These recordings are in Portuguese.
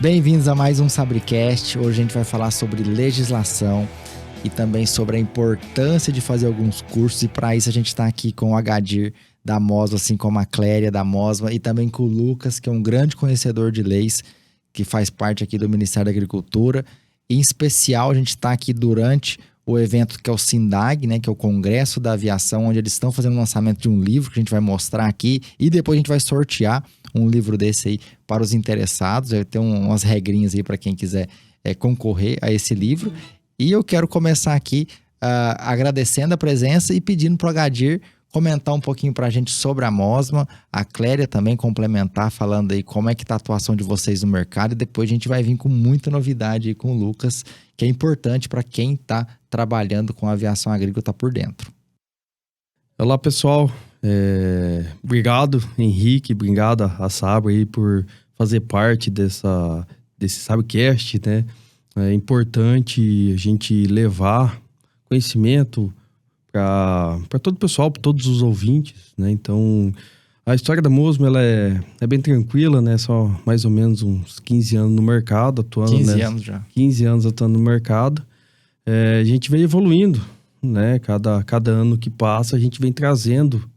Bem-vindos a mais um Sabricast. Hoje a gente vai falar sobre legislação e também sobre a importância de fazer alguns cursos. E para isso a gente está aqui com o Agadir da Mosma, assim como a Cléria da Mosma, e também com o Lucas, que é um grande conhecedor de leis, que faz parte aqui do Ministério da Agricultura. Em especial, a gente está aqui durante o evento que é o SINDAG, né, que é o Congresso da Aviação, onde eles estão fazendo o lançamento de um livro que a gente vai mostrar aqui, e depois a gente vai sortear um livro desse aí para os interessados. Vai ter umas regrinhas aí para quem quiser concorrer a esse livro. E eu quero começar aqui agradecendo a presença e pedindo para o Agadir comentar um pouquinho para a gente sobre a Mosma, a Cléria também complementar, falando aí como é que está a atuação de vocês no mercado, e depois a gente vai vir com muita novidade aí com o Lucas, que é importante para quem está trabalhando com a aviação agrícola, tá por dentro. Olá, pessoal. Obrigado, Henrique, obrigado a Sabre aí por fazer parte desse Sabrecast, né? É importante a gente levar conhecimento para todo o pessoal, para todos os ouvintes, né? Então, a história da Mosma, ela é bem tranquila, né? Só mais ou menos uns 15 anos no mercado, atuando, 15 anos já. 15 anos atuando no mercado. A gente vem evoluindo, né? Cada ano que passa, a gente vem trazendo,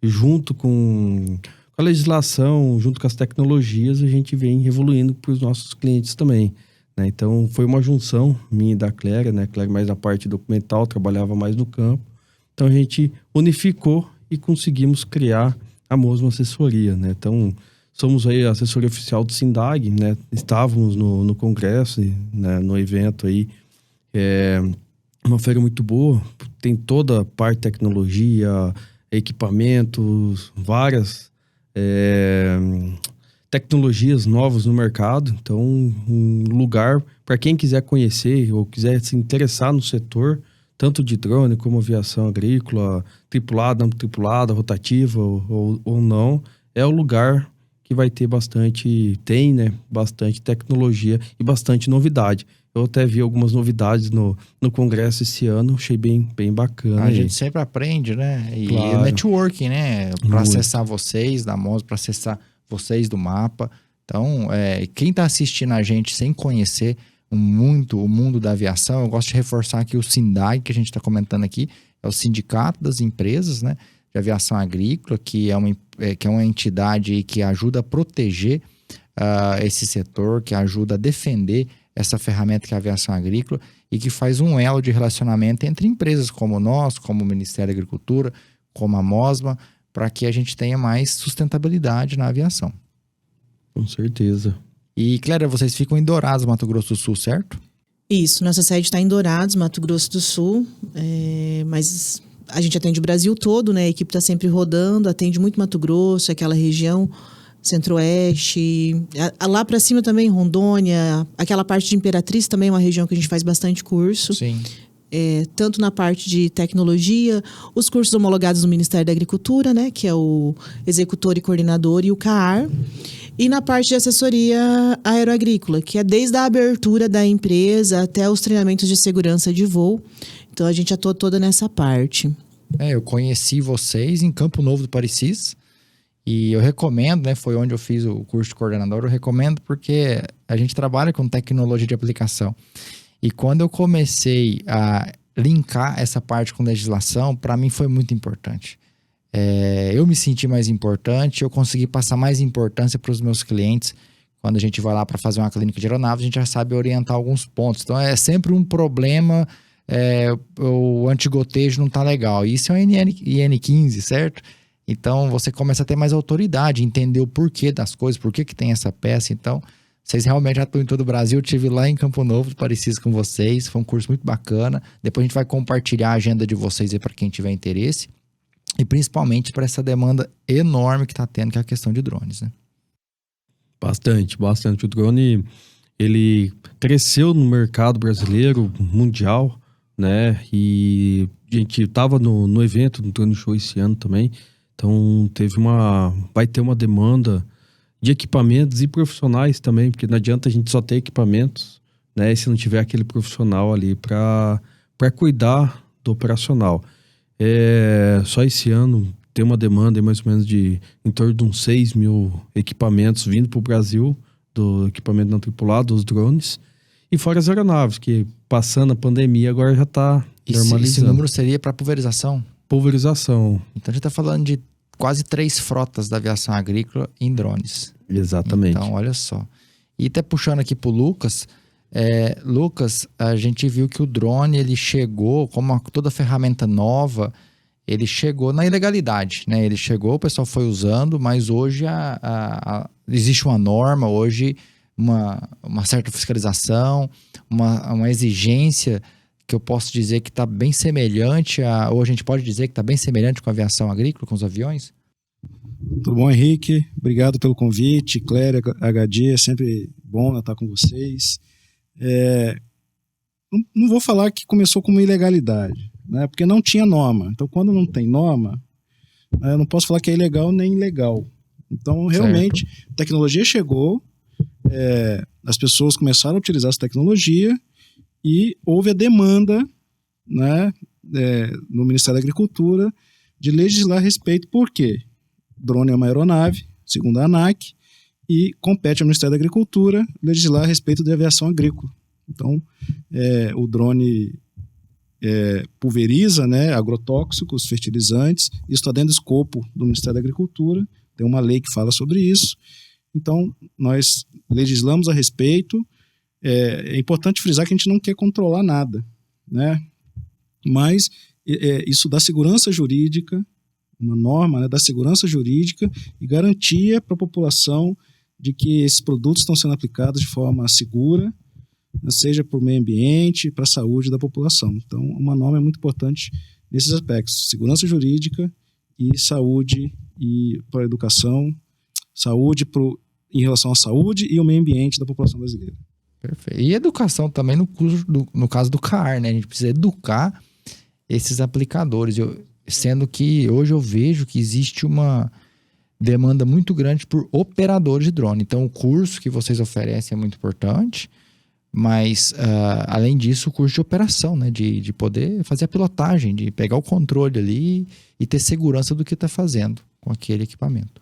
junto com a legislação, junto com as tecnologias, a gente vem evoluindo para os nossos clientes também, né? Então, foi uma junção minha e da Cléria, né? Cléria mais na parte documental, trabalhava mais no campo. Então, a gente unificou e conseguimos criar a Mosma Assessoria, né? Então, somos aí a assessoria oficial do SINDAG, né? Estávamos no congresso, né? No evento aí. Uma feira muito boa, tem toda a parte de tecnologia, equipamentos, várias tecnologias novas no mercado. Então, um lugar para quem quiser conhecer ou quiser se interessar no setor, tanto de drone como aviação agrícola, tripulada, não tripulada, rotativa ou não, é o lugar que vai ter bastante tecnologia e bastante novidade. Eu até vi algumas novidades no congresso esse ano, achei bem bacana. A gente sempre aprende, né? E claro. Networking, né? Para acessar vocês da Mosma, para acessar vocês do Mapa. Então, quem está assistindo a gente sem conhecer o mundo da aviação, eu gosto de reforçar aqui o SINDAG, que a gente está comentando aqui, é o Sindicato das Empresas, né, de Aviação Agrícola, que é uma entidade que ajuda a proteger esse setor, que ajuda a defender essa ferramenta que é a aviação agrícola, e que faz um elo de relacionamento entre empresas como nós, como o Ministério da Agricultura, como a Mosma, para que a gente tenha mais sustentabilidade na aviação. Com certeza. E, Cléria, vocês ficam em Dourados, Mato Grosso do Sul, certo? Isso, nossa sede está em Dourados, Mato Grosso do Sul, mas a gente atende o Brasil todo, né? A equipe está sempre rodando, atende muito Mato Grosso, aquela região Centro-Oeste, lá para cima também, Rondônia, aquela parte de Imperatriz também é uma região que a gente faz bastante curso. Sim. Tanto na parte de tecnologia, os cursos homologados do Ministério da Agricultura, né? Que é o Executor e Coordenador e o CAAR. E na parte de assessoria aeroagrícola, que é desde a abertura da empresa até os treinamentos de segurança de voo. Então, a gente atua toda nessa parte. Eu conheci vocês em Campo Novo do Parecis. E eu recomendo, né? Foi onde eu fiz o curso de coordenador. Eu recomendo porque a gente trabalha com tecnologia de aplicação. E quando eu comecei a linkar essa parte com legislação, para mim foi muito importante. Eu me senti mais importante, eu consegui passar mais importância para os meus clientes. Quando a gente vai lá para fazer uma clínica de aeronaves, a gente já sabe orientar alguns pontos. Então, é sempre um problema, o antigotejo não está legal. Isso é um IN15, certo? Então, você começa a ter mais autoridade, entender o porquê das coisas, por que tem essa peça. Então, vocês realmente já estão em todo o Brasil. Eu estive lá em Campo Novo, parecido com vocês. Foi um curso muito bacana. Depois a gente vai compartilhar a agenda de vocês aí para quem tiver interesse. E principalmente para essa demanda enorme que está tendo, que é a questão de drones, né? Bastante. O drone, ele cresceu no mercado brasileiro, mundial, né? E a gente estava no evento, no Drone Show esse ano também. Então, vai ter uma demanda de equipamentos e profissionais também, porque não adianta a gente só ter equipamentos, né? Se não tiver aquele profissional ali para cuidar do operacional. Só esse ano tem uma demanda mais ou menos em torno de uns 6 mil equipamentos vindo para o Brasil, do equipamento não tripulado, os drones, e fora as aeronaves, que passando a pandemia agora já está normalizando. Esse número seria para pulverização? Pulverização. Então a gente está falando de quase 3 frotas da aviação agrícola em drones. Exatamente. Então, olha só. E até puxando aqui pro Lucas, Lucas, a gente viu que o drone, ele chegou, como toda ferramenta nova, ele chegou na ilegalidade, né? Ele chegou, o pessoal foi usando, mas hoje existe uma norma, hoje uma certa fiscalização, uma exigência que eu posso dizer que está bem semelhante ou a gente pode dizer que está bem semelhante com a aviação agrícola, com os aviões? Tudo bom, Henrique? Obrigado pelo convite. Cléria, HD, é sempre bom estar com vocês. Não vou falar que começou com uma ilegalidade, né? Porque não tinha norma. Então, quando não tem norma, eu não posso falar que é ilegal nem ilegal. Então, realmente, a tecnologia chegou, as pessoas começaram a utilizar essa tecnologia e houve a demanda, né, no Ministério da Agricultura de legislar a respeito. Por quê? Drone é uma aeronave, segundo a ANAC, e compete ao Ministério da Agricultura legislar a respeito de aviação agrícola. Então, o drone pulveriza, né, agrotóxicos, fertilizantes, isso está dentro do escopo do Ministério da Agricultura, tem uma lei que fala sobre isso. Então, nós legislamos a respeito. É importante frisar que a gente não quer controlar nada, né? Mas isso dá segurança jurídica, uma norma, né, da segurança jurídica e garantia para a população de que esses produtos estão sendo aplicados de forma segura, né, seja para o meio ambiente, para a saúde da população. Então, uma norma é muito importante nesses aspectos: segurança jurídica e saúde e para a educação, saúde em relação à saúde e ao meio ambiente da população brasileira. Perfeito. E educação também no caso do CAR, né? A gente precisa educar esses aplicadores. Sendo que hoje eu vejo que existe uma demanda muito grande por operadores de drone. Então, o curso que vocês oferecem é muito importante, mas, além disso, o curso de operação, né? De poder fazer a pilotagem, de pegar o controle ali e ter segurança do que está fazendo com aquele equipamento.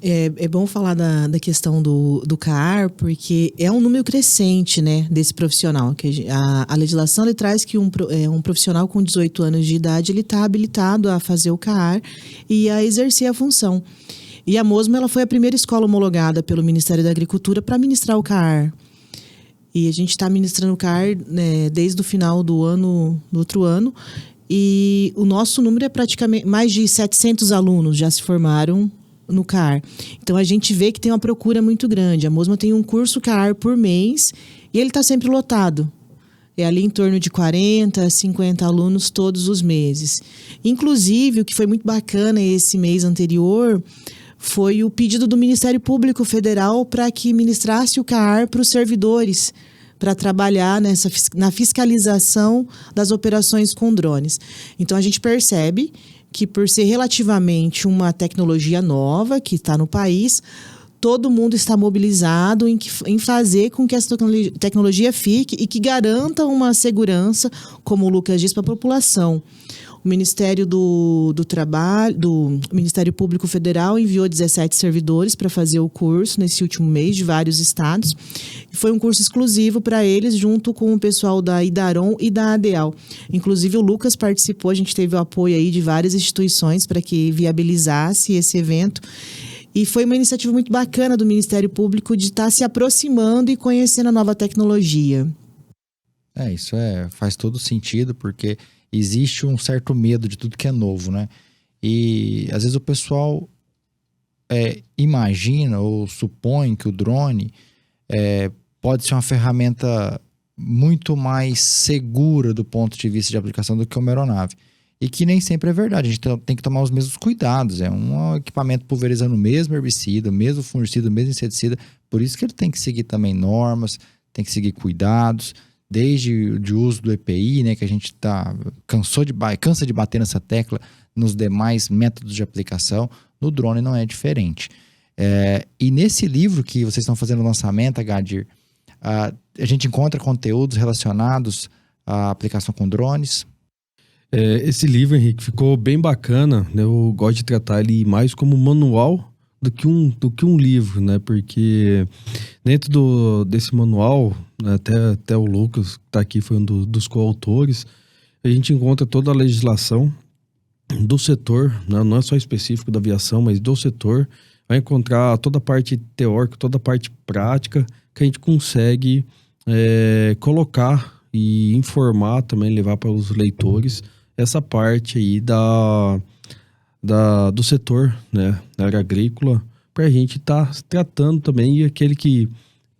É bom falar da questão do CAR, porque é um número crescente, né, desse profissional. Que a legislação ele traz que um profissional com 18 anos de idade ele está habilitado a fazer o CAR e a exercer a função. E a Mosma ela foi a primeira escola homologada pelo Ministério da Agricultura para ministrar o CAR. E a gente está ministrando o CAR, né, desde o final do outro ano. E o nosso número é praticamente mais de 700 alunos já se formaram no CAR. Então, a gente vê que tem uma procura muito grande. A Mosma tem um curso CAR por mês e ele está sempre lotado. É ali em torno de 40, 50 alunos todos os meses. Inclusive, o que foi muito bacana esse mês anterior foi o pedido do Ministério Público Federal para que ministrasse o CAR para os servidores, para trabalhar na fiscalização das operações com drones. Então, a gente percebe que por ser relativamente uma tecnologia nova que está no país, todo mundo está mobilizado em fazer com que essa tecnologia fique e que garanta uma segurança, como o Lucas disse, para a população. O Ministério do Trabalho, do Ministério Público Federal enviou 17 servidores para fazer o curso nesse último mês de vários estados. Foi um curso exclusivo para eles, junto com o pessoal da Idaron e da ADEAL. Inclusive o Lucas participou, a gente teve o apoio aí de várias instituições para que viabilizasse esse evento. E foi uma iniciativa muito bacana do Ministério Público de estar se aproximando e conhecendo a nova tecnologia. Isso faz todo sentido, porque existe um certo medo de tudo que é novo, né? E às vezes o pessoal imagina ou supõe que o drone pode ser uma ferramenta muito mais segura do ponto de vista de aplicação do que uma aeronave. E que nem sempre é verdade, a gente tem que tomar os mesmos cuidados. É um equipamento pulverizando o mesmo herbicida, o mesmo fungicida, o mesmo inseticida. Por isso que ele tem que seguir também normas, tem que seguir cuidados, desde o uso do EPI, né, que a gente cansa de bater nessa tecla nos demais métodos de aplicação. No drone não é diferente. E nesse livro que vocês estão fazendo o lançamento, Agadir, a gente encontra conteúdos relacionados à aplicação com drones. Esse livro, Henrique, ficou bem bacana, né? Eu gosto de tratar ele mais como manual do que um livro, né? Porque dentro desse manual, né, até o Lucas, que está aqui, foi um dos coautores, a gente encontra toda a legislação do setor, né? Não é só específico da aviação, mas do setor. Vai encontrar toda a parte teórica, toda a parte prática que a gente consegue colocar e informar também, levar para os leitores essa parte aí do setor, né, da área agrícola, para a gente estar tratando também, e aquele que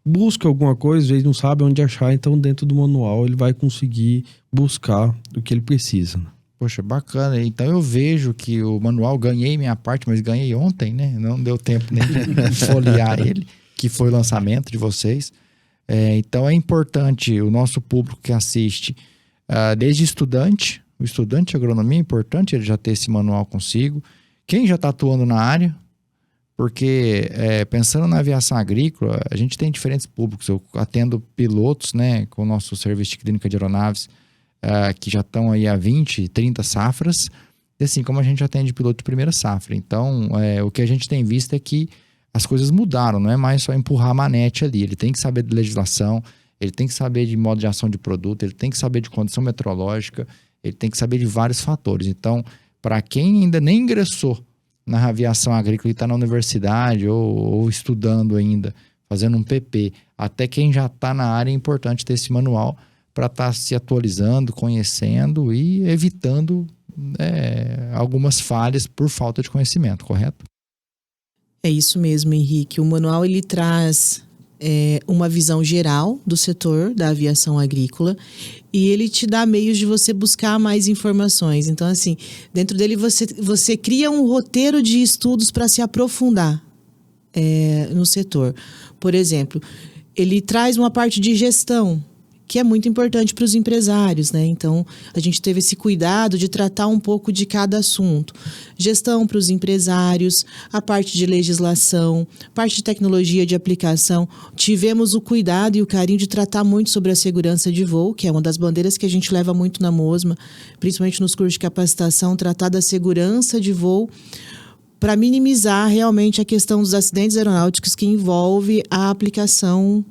busca alguma coisa, às vezes não sabe onde achar, então dentro do manual ele vai conseguir buscar o que ele precisa, né? Poxa, bacana. Então eu vejo que o manual, ganhei minha parte, mas ganhei ontem, né? Não deu tempo nem de folhear ele, que foi o lançamento de vocês. Então é importante o nosso público que assiste, desde estudante, o estudante de agronomia é importante ele já ter esse manual consigo. Quem já está atuando na área, porque pensando na aviação agrícola, a gente tem diferentes públicos. Eu atendo pilotos, né, com o nosso serviço de clínica de aeronaves, que já estão aí há 20, 30 safras, e assim como a gente atende piloto de primeira safra. Então, o que a gente tem visto é que as coisas mudaram, não é mais só empurrar a manete ali. Ele tem que saber de legislação, ele tem que saber de modo de ação de produto, ele tem que saber de condição meteorológica, ele tem que saber de vários fatores. Então, para quem ainda nem ingressou na aviação agrícola e está na universidade ou estudando ainda, fazendo um PP, até quem já está na área, é importante ter esse manual para estar se atualizando, conhecendo e evitando algumas falhas por falta de conhecimento, correto? É isso mesmo, Henrique. O manual ele traz uma visão geral do setor da aviação agrícola e ele te dá meios de você buscar mais informações. Então, assim, dentro dele você cria um roteiro de estudos para se aprofundar no setor. Por exemplo, ele traz uma parte de gestão, que é muito importante para os empresários, né? Então, a gente teve esse cuidado de tratar um pouco de cada assunto. Gestão para os empresários, a parte de legislação, parte de tecnologia de aplicação. Tivemos o cuidado e o carinho de tratar muito sobre a segurança de voo, que é uma das bandeiras que a gente leva muito na MOSMA, principalmente nos cursos de capacitação, tratar da segurança de voo, para minimizar realmente a questão dos acidentes aeronáuticos que envolve a aplicação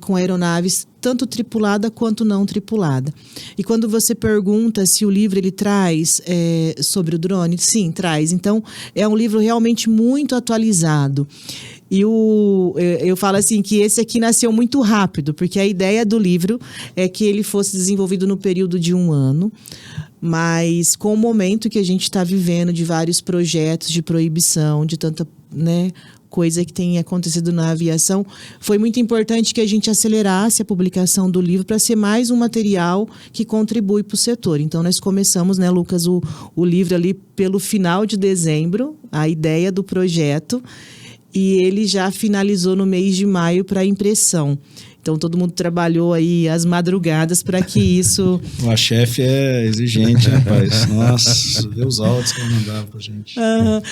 com aeronaves, tanto tripulada quanto não tripulada. E quando você pergunta se o livro ele traz sobre o drone, sim, traz. Então, é um livro realmente muito atualizado. E eu falo assim que esse aqui nasceu muito rápido, porque a ideia do livro é que ele fosse desenvolvido no período de 1 ano, mas com o momento que a gente está vivendo de vários projetos de proibição, de tanta, né, coisa que tem acontecido na aviação, foi muito importante que a gente acelerasse a publicação do livro para ser mais um material que contribui para o setor. Então, nós começamos, né, Lucas, o livro ali pelo final de dezembro, a ideia do projeto, e ele já finalizou no mês de maio para impressão. Então, todo mundo trabalhou aí às madrugadas para que isso... A chefe é exigente, rapaz. Nossa, vê os áudios que ela mandava pra gente.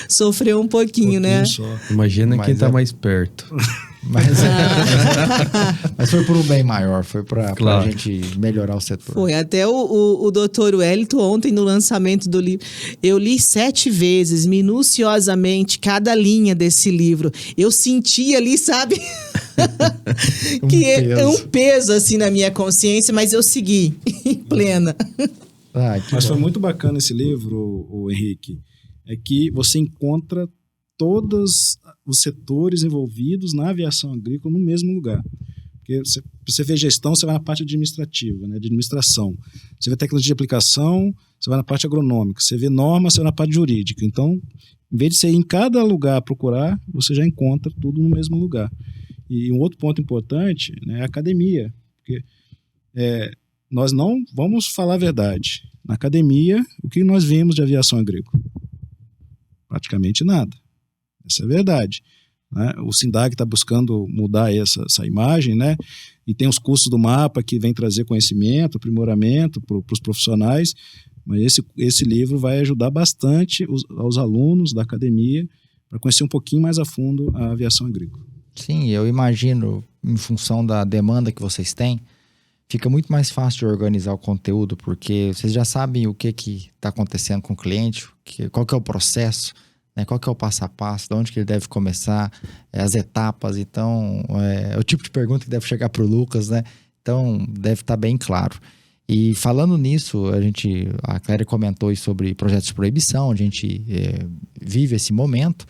Sofreu um pouquinho, né? Só. Imagina quem tá mais perto. Mas foi por um bem maior, foi para Claro. a gente melhorar o setor. Foi, até o doutor Wellington, ontem no lançamento do livro, eu li 7 vezes, minuciosamente, cada linha desse livro. Eu senti ali, sabe... que é um peso assim na minha consciência, mas eu segui em plena. Mas foi muito bacana esse livro, o Henrique, é que você encontra todos os setores envolvidos na aviação agrícola no mesmo lugar. Porque você vê gestão, você vai na parte administrativa, né, de administração. Você vê tecnologia de aplicação, você vai na parte agronômica. Você vê norma, você vai na parte jurídica. Então, em vez de você ir em cada lugar procurar, você já encontra tudo no mesmo lugar. E um outro ponto importante, né, é a academia. Porque nós não vamos falar a verdade. Na academia, o que nós vimos de aviação agrícola? Praticamente nada. Essa é a verdade. Né? O SINDAG está buscando mudar essa imagem, né? E tem os cursos do MAPA que vem trazer conhecimento, aprimoramento para os profissionais. Mas esse livro vai ajudar bastante aos alunos da academia para conhecer um pouquinho mais a fundo a aviação agrícola. Sim, eu imagino, em função da demanda que vocês têm, fica muito mais fácil de organizar o conteúdo, porque vocês já sabem o que está acontecendo com o cliente, qual que é o processo, né? Qual que é o passo a passo, de onde que ele deve começar, as etapas. Então, é o tipo de pergunta que deve chegar para o Lucas, né? Então, deve estar bem claro. E falando nisso, a Cléria comentou aí sobre projetos de proibição, a gente vive esse momento.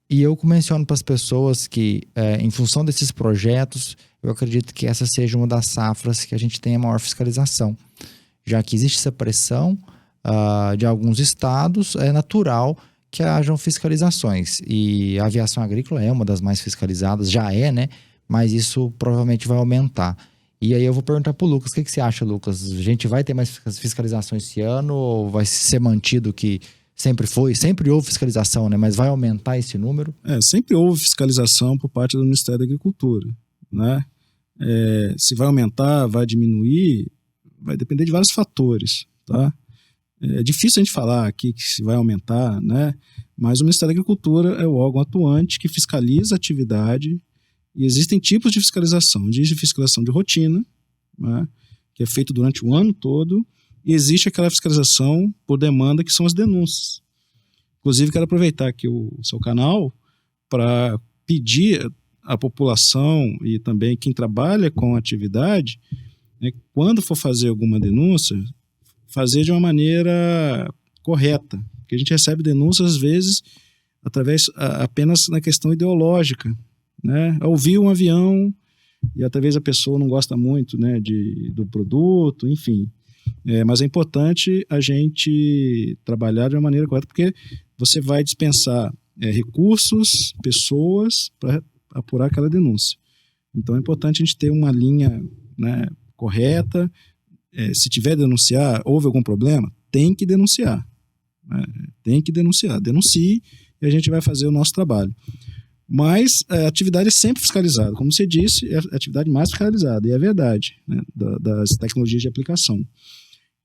E eu menciono para as pessoas que, em função desses projetos, eu acredito que essa seja uma das safras que a gente tem a maior fiscalização. Já que existe essa pressão de alguns estados, é natural que hajam fiscalizações. E a aviação agrícola é uma das mais fiscalizadas, já né? Mas isso provavelmente vai aumentar. E aí eu vou perguntar para o Lucas, o que você acha, Lucas? A gente vai ter mais fiscalizações esse ano ou vai ser mantido que sempre houve fiscalização, né? Mas vai aumentar esse número? Sempre houve fiscalização por parte do Ministério da Agricultura, né? Se vai aumentar, vai diminuir, vai depender de vários fatores, tá? É difícil a gente falar aqui que se vai aumentar, né? Mas o Ministério da Agricultura é o órgão atuante que fiscaliza a atividade e existem tipos de fiscalização. Existe fiscalização de rotina, né? Que é feito durante o ano todo, e existe aquela fiscalização por demanda, que são as denúncias. Inclusive, quero aproveitar aqui o seu canal para pedir à população e também quem trabalha com a atividade, né, quando for fazer alguma denúncia, fazer de uma maneira correta. Porque a gente recebe denúncias, às vezes, apenas na questão ideológica, né? Ouvir um avião e talvez a pessoa não gosta muito, né, do produto, enfim. Mas é importante a gente trabalhar de uma maneira correta, porque você vai dispensar recursos, pessoas para apurar aquela denúncia. Então é importante a gente ter uma linha, né, correta. Se tiver denunciar, houve algum problema, tem que denunciar. Né? Tem que denunciar. Denuncie e a gente vai fazer o nosso trabalho. Mas a atividade é sempre fiscalizada. Como você disse, é a atividade mais fiscalizada, e é verdade, né, das tecnologias de aplicação.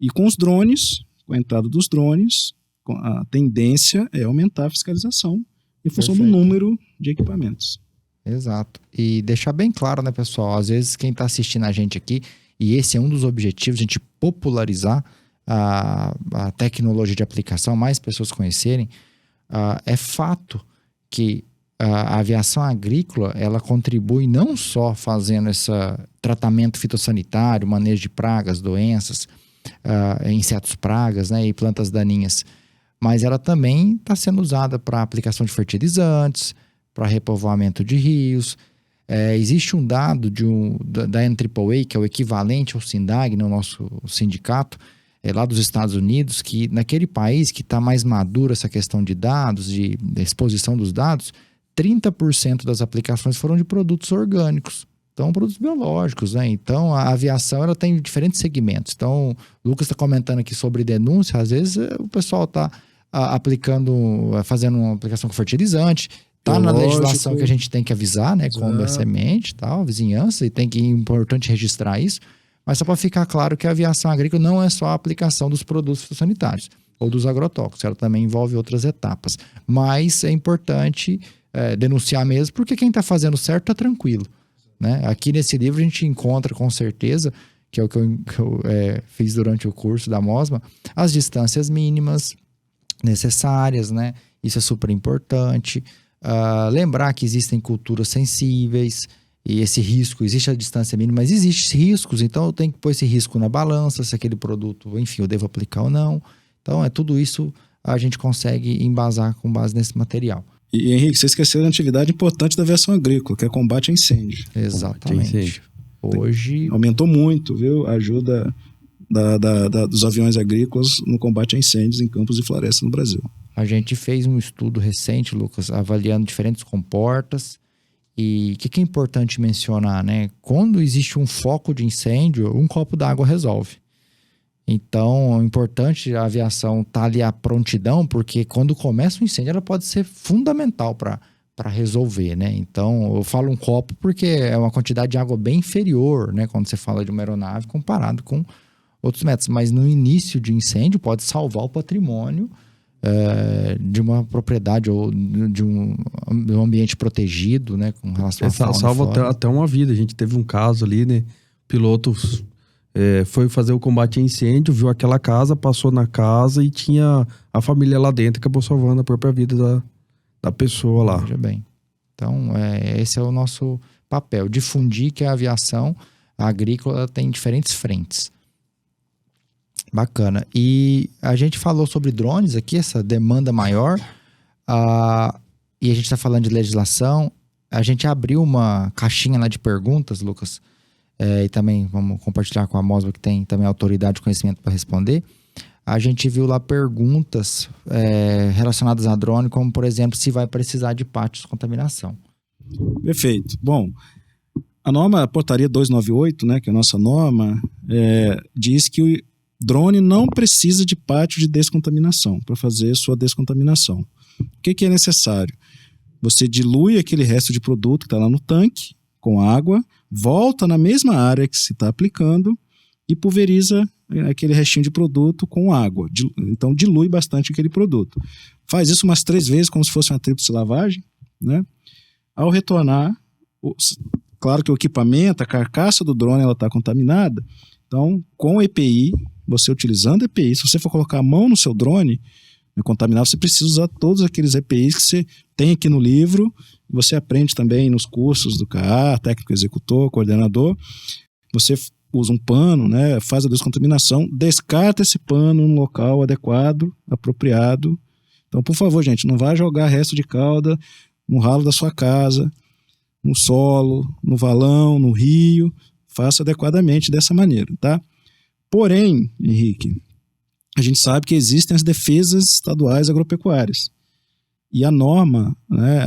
E com os drones, com a entrada dos drones, a tendência é aumentar a fiscalização em função do número de equipamentos. Exato. E deixar bem claro, né, pessoal? Às vezes quem está assistindo a gente aqui, e esse é um dos objetivos, a gente popularizar a tecnologia de aplicação, mais pessoas conhecerem, é fato que a aviação agrícola, ela contribui não só fazendo esse tratamento fitossanitário, manejo de pragas, doenças, insetos pragas, né, e plantas daninhas, mas ela também está sendo usada para aplicação de fertilizantes, para repovoamento de rios. Existe um dado da NAAA, que é o equivalente ao SINDAG, no nosso sindicato, lá dos Estados Unidos, que naquele país que está mais maduro essa questão de dados, da exposição dos dados, 30% das aplicações foram de produtos orgânicos. Então, produtos biológicos, né? Então, a aviação, ela tem diferentes segmentos. Então, o Lucas está comentando aqui sobre denúncia. Às vezes, o pessoal está fazendo uma aplicação com fertilizante. Está na legislação que a gente tem que avisar, né? Quando é semente e tal, vizinhança. E é importante registrar isso. Mas só para ficar claro que a aviação agrícola não é só a aplicação dos produtos fitossanitários ou dos agrotóxicos. Ela também envolve outras etapas. Mas é importante denunciar mesmo, porque quem está fazendo certo está tranquilo. Né? Aqui nesse livro a gente encontra com certeza, que é o que eu fiz durante o curso da MOSMA, as distâncias mínimas necessárias, né? Isso é super importante. Lembrar que existem culturas sensíveis e esse risco, existe a distância mínima, mas existem riscos, então eu tenho que pôr esse risco na balança, se aquele produto, enfim, eu devo aplicar ou não. Então, tudo isso a gente consegue embasar com base nesse material. E, Henrique, você esqueceu da atividade importante da aviação agrícola, que é combate a incêndio. Exatamente. Hoje aumentou muito, viu? A ajuda dos aviões agrícolas no combate a incêndios em campos e florestas no Brasil. A gente fez um estudo recente, Lucas, avaliando diferentes comportas. E o que é importante mencionar, né? Quando existe um foco de incêndio, um copo d'água resolve. Então, é importante a aviação estar ali à prontidão, porque quando começa um incêndio, ela pode ser fundamental para resolver, né? Então, eu falo um copo porque é uma quantidade de água bem inferior, né? Quando você fala de uma aeronave comparado com outros métodos. Mas no início de incêndio, pode salvar o patrimônio de uma propriedade ou de um ambiente protegido, né? Com relação à fauna e flora. Salva até uma vida. A gente teve um caso ali, né? Pilotos foi fazer o combate a incêndio, viu aquela casa, passou na casa e tinha a família lá dentro, acabou salvando a própria vida da pessoa lá. Veja bem. Então, esse é o nosso papel, difundir que a aviação agrícola tem diferentes frentes. Bacana. E a gente falou sobre drones aqui, essa demanda maior, e a gente está falando de legislação. A gente abriu uma caixinha lá de perguntas, Lucas, e também vamos compartilhar com a Mosba, que tem também autoridade e conhecimento para responder. A gente viu lá perguntas relacionadas a drone, como, por exemplo, se vai precisar de pátios de contaminação. Perfeito. Bom, a norma, a portaria 298, né, que é a nossa norma, diz que o drone não precisa de pátio de descontaminação para fazer sua descontaminação. O que é necessário? Você dilui aquele resto de produto que está lá no tanque com água, volta na mesma área que se está aplicando e pulveriza aquele restinho de produto com água. Então, dilui bastante aquele produto. Faz isso umas 3 vezes, como se fosse uma tríplice lavagem, né? Ao retornar, claro que o equipamento, a carcaça do drone, ela está contaminada. Então, com EPI, você utilizando EPI, se você for colocar a mão no seu drone contaminado, você precisa usar todos aqueles EPIs que você tem aqui no livro, você aprende também nos cursos do CAR, técnico executor, coordenador. Você usa um pano, né, faz a descontaminação, descarta esse pano no local adequado, apropriado. Então, por favor, gente, não vá jogar resto de calda no ralo da sua casa, no solo, no valão, no rio. Faça adequadamente dessa maneira, tá? Porém, Henrique, a gente sabe que existem as defesas estaduais agropecuárias. E a norma, né,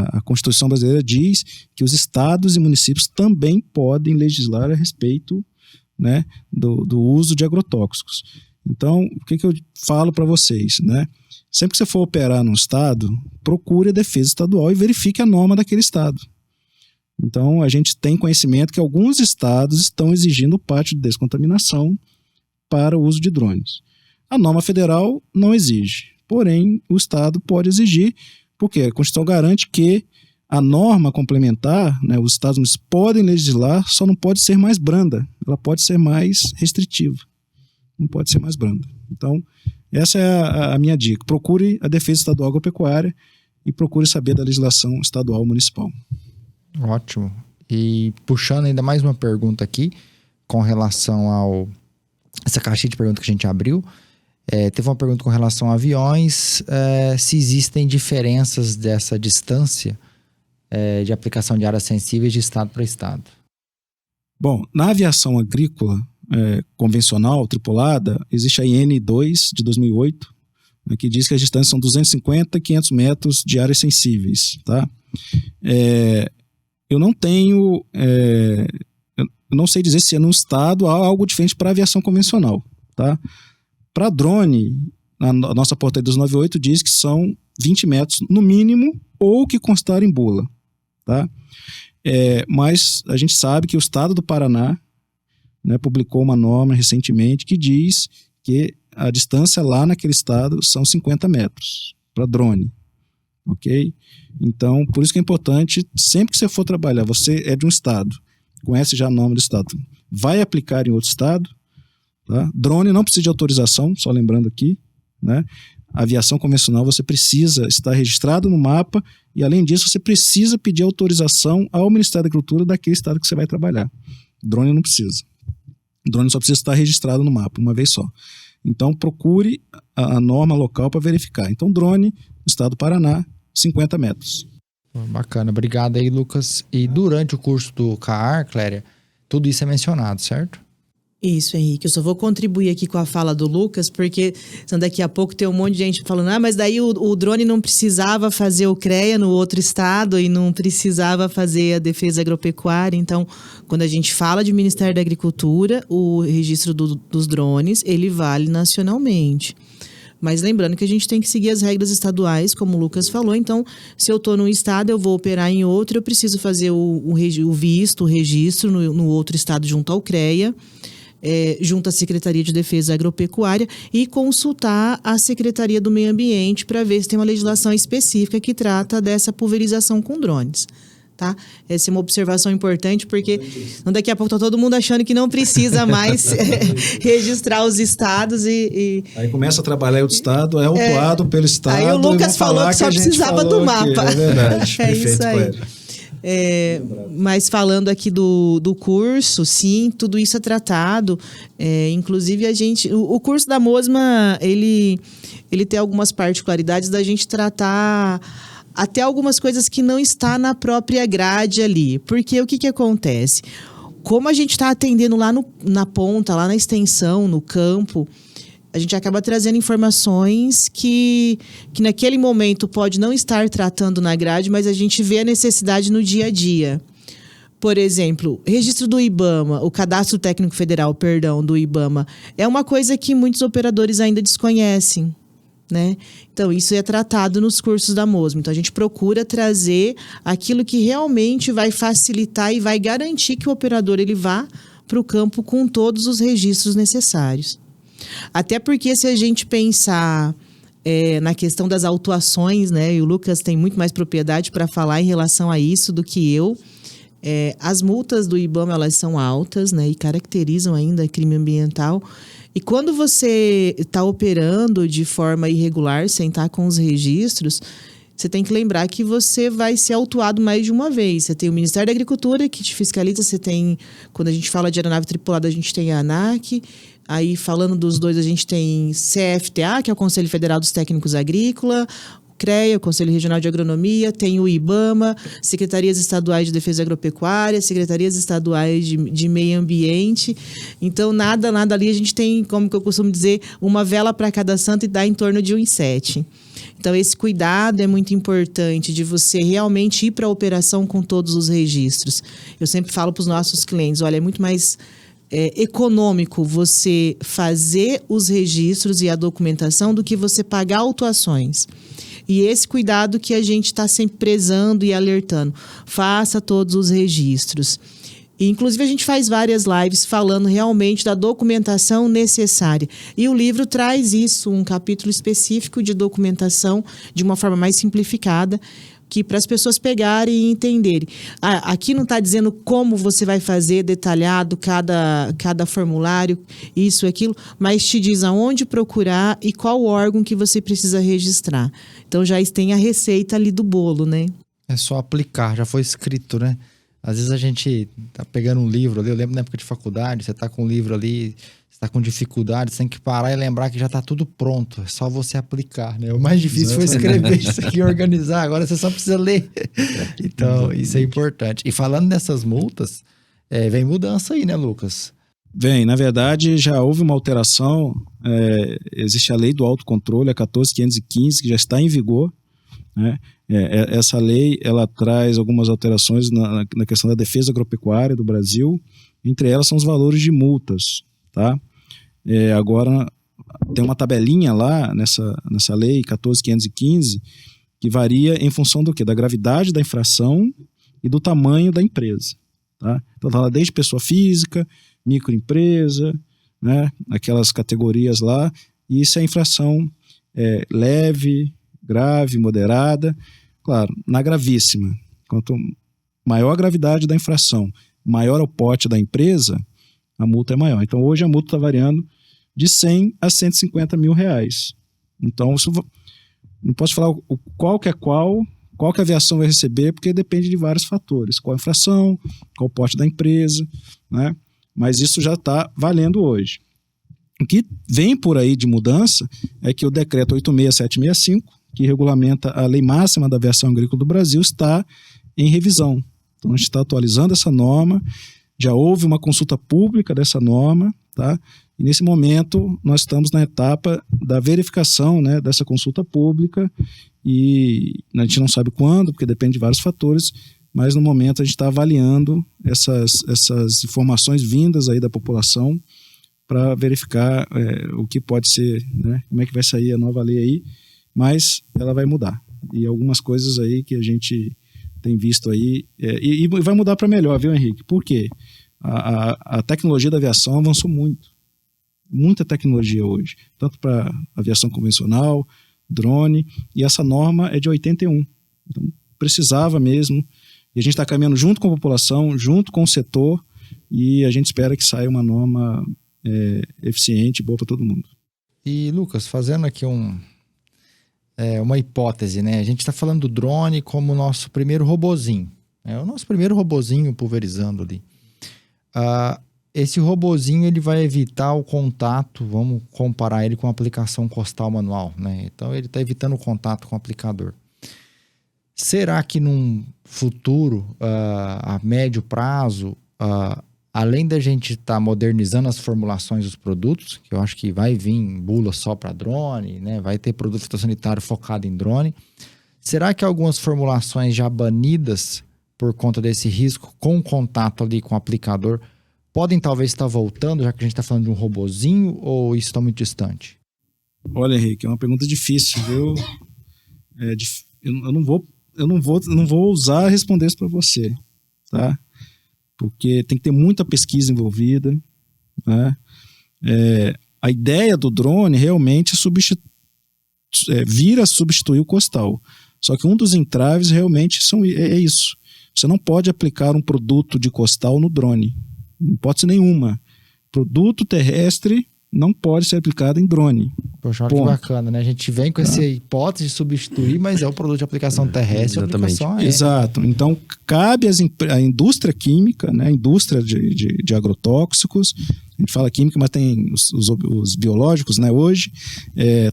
a Constituição brasileira diz que os estados e municípios também podem legislar a respeito, né, do uso de agrotóxicos. Então, o que eu falo para vocês, né? Sempre que você for operar num estado, procure a defesa estadual e verifique a norma daquele estado. Então, a gente tem conhecimento que alguns estados estão exigindo o pátio de descontaminação para o uso de drones. A norma federal não exige, porém, o estado pode exigir, porque a Constituição garante que a norma complementar, né, os estados podem legislar, só não pode ser mais branda, ela pode ser mais restritiva, não pode ser mais branda. Então, essa é a minha dica. Procure a defesa estadual agropecuária e procure saber da legislação estadual municipal. Ótimo. E puxando ainda mais uma pergunta aqui, com relação essa caixinha de perguntas que a gente abriu, teve uma pergunta com relação a aviões, se existem diferenças dessa distância de aplicação de áreas sensíveis de estado para estado. Bom, na aviação agrícola convencional, tripulada, existe a IN2 de 2008, né, que diz que as distâncias são 250 a 500 metros de áreas sensíveis, tá? Eu não tenho... eu não sei dizer se no estado há algo diferente para aviação convencional, tá? Para drone, a nossa portaria 298 diz que são 20 metros no mínimo ou que constar em bula, tá? Mas a gente sabe que o estado do Paraná, né, publicou uma norma recentemente que diz que a distância lá naquele estado são 50 metros para drone, ok? Então, por isso que é importante, sempre que você for trabalhar, você é de um estado, conhece já a norma do estado, vai aplicar em outro estado, tá? Drone não precisa de autorização, só lembrando aqui, né? Aviação convencional você precisa estar registrado no mapa e, além disso, você precisa pedir autorização ao Ministério da Agricultura daquele estado que você vai trabalhar. Drone não precisa. Drone só precisa estar registrado no mapa, uma vez só. Então, procure a norma local para verificar. Então, drone, estado do Paraná, 50 metros. Bacana, obrigado aí, Lucas. E durante o curso do CAR, Cléria, tudo isso é mencionado, certo? Isso, Henrique. Eu só vou contribuir aqui com a fala do Lucas, porque daqui a pouco tem um monte de gente falando, mas daí o drone não precisava fazer o CREA no outro estado e não precisava fazer a defesa agropecuária. Então, quando a gente fala de Ministério da Agricultura, o registro dos drones, ele vale nacionalmente. Mas lembrando que a gente tem que seguir as regras estaduais, como o Lucas falou. Então, se eu estou num estado, eu vou operar em outro, eu preciso fazer o registro no outro estado junto ao CREA, junto à Secretaria de Defesa Agropecuária e consultar a Secretaria do Meio Ambiente para ver se tem uma legislação específica que trata dessa pulverização com drones, tá? Essa é uma observação importante, porque daqui a pouco tá todo mundo achando que não precisa mais registrar os estados e... Aí começa a trabalhar outro estado, é autuado pelo estado. Aí o Lucas falou que só precisava do mapa. É verdade. É isso aí. Mas falando aqui do curso, sim, tudo isso é tratado. Inclusive, o curso da Mosma, ele tem algumas particularidades da gente tratar até algumas coisas que não está na própria grade ali. Porque o que acontece? Como a gente está atendendo lá na ponta, lá na extensão, no campo, a gente acaba trazendo informações que naquele momento pode não estar tratando na grade, mas a gente vê a necessidade no dia a dia. Por exemplo, registro do IBAMA, o Cadastro Técnico Federal, do IBAMA, é uma coisa que muitos operadores ainda desconhecem, né? Então, isso é tratado nos cursos da Mosma. Então, a gente procura trazer aquilo que realmente vai facilitar e vai garantir que o operador ele vá para o campo com todos os registros necessários. Até porque, se a gente pensar na questão das autuações, né? E o Lucas tem muito mais propriedade para falar em relação a isso do que eu. As multas do IBAMA, elas são altas, né? E caracterizam ainda crime ambiental. E quando você está operando de forma irregular, sem estar com os registros, você tem que lembrar que você vai ser autuado mais de uma vez. Você tem o Ministério da Agricultura, que te fiscaliza. Você tem, quando a gente fala de aeronave tripulada, a gente tem a ANAC. Aí, falando dos dois, a gente tem CFTA, que é o Conselho Federal dos Técnicos Agrícolas, CREA, o Conselho Regional de Agronomia, tem o IBAMA, Secretarias Estaduais de Defesa Agropecuária, Secretarias Estaduais de Meio Ambiente. Então, nada ali, a gente tem, como que eu costumo dizer, uma vela para cada santo e dá em torno de 7. Então, esse cuidado é muito importante de você realmente ir para a operação com todos os registros. Eu sempre falo para os nossos clientes, olha, é muito mais econômico você fazer os registros e a documentação do que você pagar autuações. E esse cuidado que a gente está sempre prezando e alertando. Faça todos os registros. E, inclusive, a gente faz várias lives falando realmente da documentação necessária. E o livro traz isso, um capítulo específico de documentação de uma forma mais simplificada, que para as pessoas pegarem e entenderem. Aqui não está dizendo como você vai fazer detalhado cada formulário, isso e aquilo, mas te diz aonde procurar e qual órgão que você precisa registrar. Então já tem a receita ali do bolo, né? É só aplicar, já foi escrito, né? Às vezes a gente tá pegando um livro ali, eu lembro na época de faculdade, você tá com um livro ali, você tá com dificuldade, você tem que parar e lembrar que já tá tudo pronto, é só você aplicar, né? O mais difícil foi escrever isso aqui e organizar, agora você só precisa ler. Então, isso é importante. E falando nessas multas, vem mudança aí, né, Lucas? Vem, na verdade, já houve uma alteração, existe a lei do autocontrole, a 14.515, que já está em vigor, né? Essa lei, ela traz algumas alterações na questão da defesa agropecuária do Brasil, entre elas são os valores de multas, tá? Agora, tem uma tabelinha lá nessa lei 14.515 que varia em função do quê? Da gravidade da infração e do tamanho da empresa, tá? Então, fala desde pessoa física, microempresa, né? Aquelas categorias lá, e se a infração é leve, grave, moderada, claro, na gravíssima, quanto maior a gravidade da infração, maior o porte da empresa, a multa é maior. Então, hoje a multa está variando de 100 a 150 mil reais. Então, não posso falar qual que a aviação vai receber, porque depende de vários fatores. Qual a infração, qual o porte da empresa, né? Mas isso já está valendo hoje. O que vem por aí de mudança é que o decreto 86765, que regulamenta a lei máxima da aviação agrícola do Brasil, está em revisão. Então, a gente está atualizando essa norma, já houve uma consulta pública dessa norma, tá? E nesse momento nós estamos na etapa da verificação, né, dessa consulta pública, e a gente não sabe quando, porque depende de vários fatores, mas no momento a gente está avaliando essas informações vindas aí da população para verificar o que pode ser, né, como é que vai sair a nova lei aí, mas ela vai mudar. E algumas coisas aí que a gente tem visto aí, e vai mudar para melhor, viu, Henrique? Por quê? A tecnologia da aviação avançou muito. Muita tecnologia hoje, tanto para aviação convencional, drone, e essa norma é de 81. Então, precisava mesmo E a gente está caminhando junto com a população, junto com o setor, e a gente espera que saia uma norma eficiente e boa para todo mundo. E, Lucas, fazendo aqui uma hipótese, né? A gente está falando do drone como o nosso primeiro robozinho. É o nosso primeiro robozinho pulverizando ali. Esse robozinho, ele vai evitar o contato, vamos comparar ele com a aplicação costal manual, né? Então, ele está evitando o contato com o aplicador. Será que num futuro, a médio prazo, além da gente estar modernizando as formulações dos produtos, que eu acho que vai vir bula só para drone, né? Vai ter produto fitossanitário focado em drone, será que algumas formulações já banidas por conta desse risco, com contato ali com o aplicador, podem talvez estar voltando, já que a gente está falando de um robozinho, ou isso está muito distante? Olha, Henrique, é uma pergunta difícil, viu? Eu não vou ousar responder isso para você, tá? Porque tem que ter muita pesquisa envolvida, né? A ideia do drone realmente vir a substituir o costal. Só que um dos entraves realmente é isso. Você não pode aplicar um produto de costal no drone. Em hipótese nenhuma. Produto terrestre não pode ser aplicado em drone. Poxa, olha que bacana, né? A gente vem com essa hipótese de substituir, mas é o produto de aplicação terrestre. Exatamente. Exato. Então, cabe à indústria química, né? A indústria de agrotóxicos, a gente fala química, mas tem os biológicos, né? Hoje,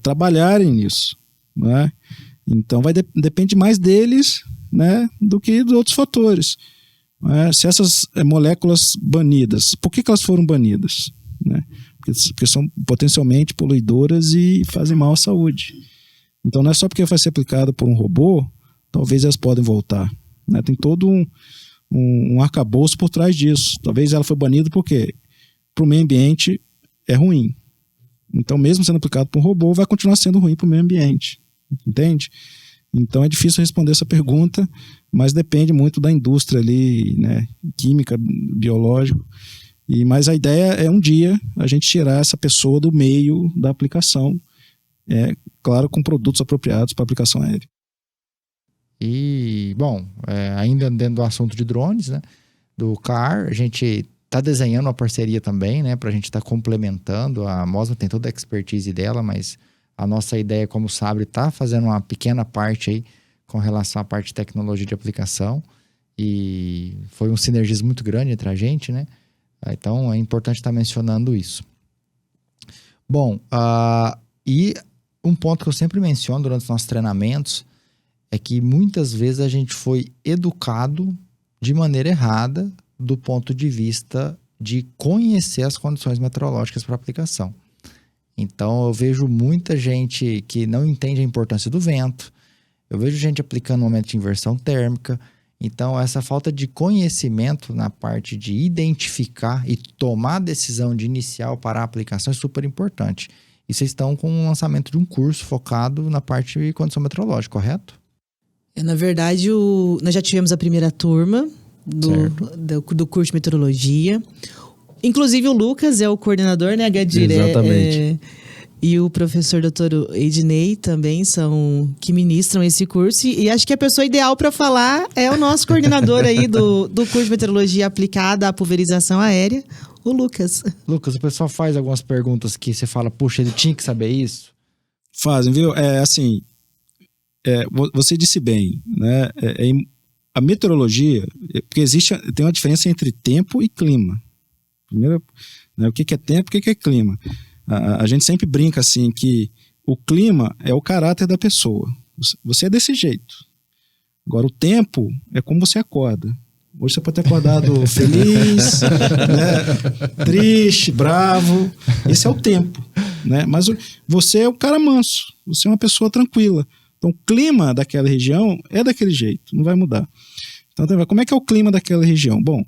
trabalharem nisso, né? Então, depende mais deles, né? Do que dos outros fatores. Se essas moléculas banidas, por que elas foram banidas? Né? Porque são potencialmente poluidoras e fazem mal à saúde. Então não é só porque vai ser aplicado por um robô, talvez elas podem voltar, né? Tem todo um arcabouço por trás disso. Talvez ela foi banida porque para o meio ambiente é ruim. Então mesmo sendo aplicado por um robô, vai continuar sendo ruim para o meio ambiente. Entende? Então é difícil responder essa pergunta, mas depende muito da indústria ali, né? Química, biológico. Mas a ideia é um dia a gente tirar essa pessoa do meio da aplicação, claro, com produtos apropriados para aplicação aérea. E, bom, ainda dentro do assunto de drones, né, do CAR, a gente está desenhando uma parceria também, né, para a gente estar complementando. A Mosma tem toda a expertise dela, mas a nossa ideia, como sabe, está fazendo uma pequena parte aí com relação à parte de tecnologia de aplicação. E foi um sinergismo muito grande entre a gente, né? Então, é importante estar mencionando isso. Bom, e um ponto que eu sempre menciono durante os nossos treinamentos é que muitas vezes a gente foi educado de maneira errada do ponto de vista de conhecer as condições meteorológicas para aplicação. Então, eu vejo muita gente que não entende a importância do vento, eu vejo gente aplicando um momento de inversão térmica. Então, essa falta de conhecimento na parte de identificar e tomar a decisão de inicial para a aplicação é super importante. E vocês estão com o lançamento de um curso focado na parte de condição meteorológica, correto? Na verdade, nós já tivemos a primeira turma do curso de meteorologia. Inclusive, o Lucas é o coordenador, né, Gadir? Exatamente. E o professor Dr. Ednei também que ministram esse curso. E acho que a pessoa ideal para falar é o nosso coordenador aí do curso de meteorologia aplicada à pulverização aérea, o Lucas. Lucas, o pessoal faz algumas perguntas que você fala, puxa, ele tinha que saber isso? Fazem, viu? Você disse bem, né? A meteorologia, porque tem uma diferença entre tempo e clima. Primeiro, né, o que é tempo e o que é clima? A gente sempre brinca assim que o clima é o caráter da pessoa. Você é desse jeito. Agora, o tempo é como você acorda. Hoje você pode ter acordado feliz, né, triste, bravo. Esse é o tempo, né? Mas você é um cara manso. Você é uma pessoa tranquila. Então, o clima daquela região é daquele jeito. Não vai mudar. Então, como é que é o clima daquela região? Bom,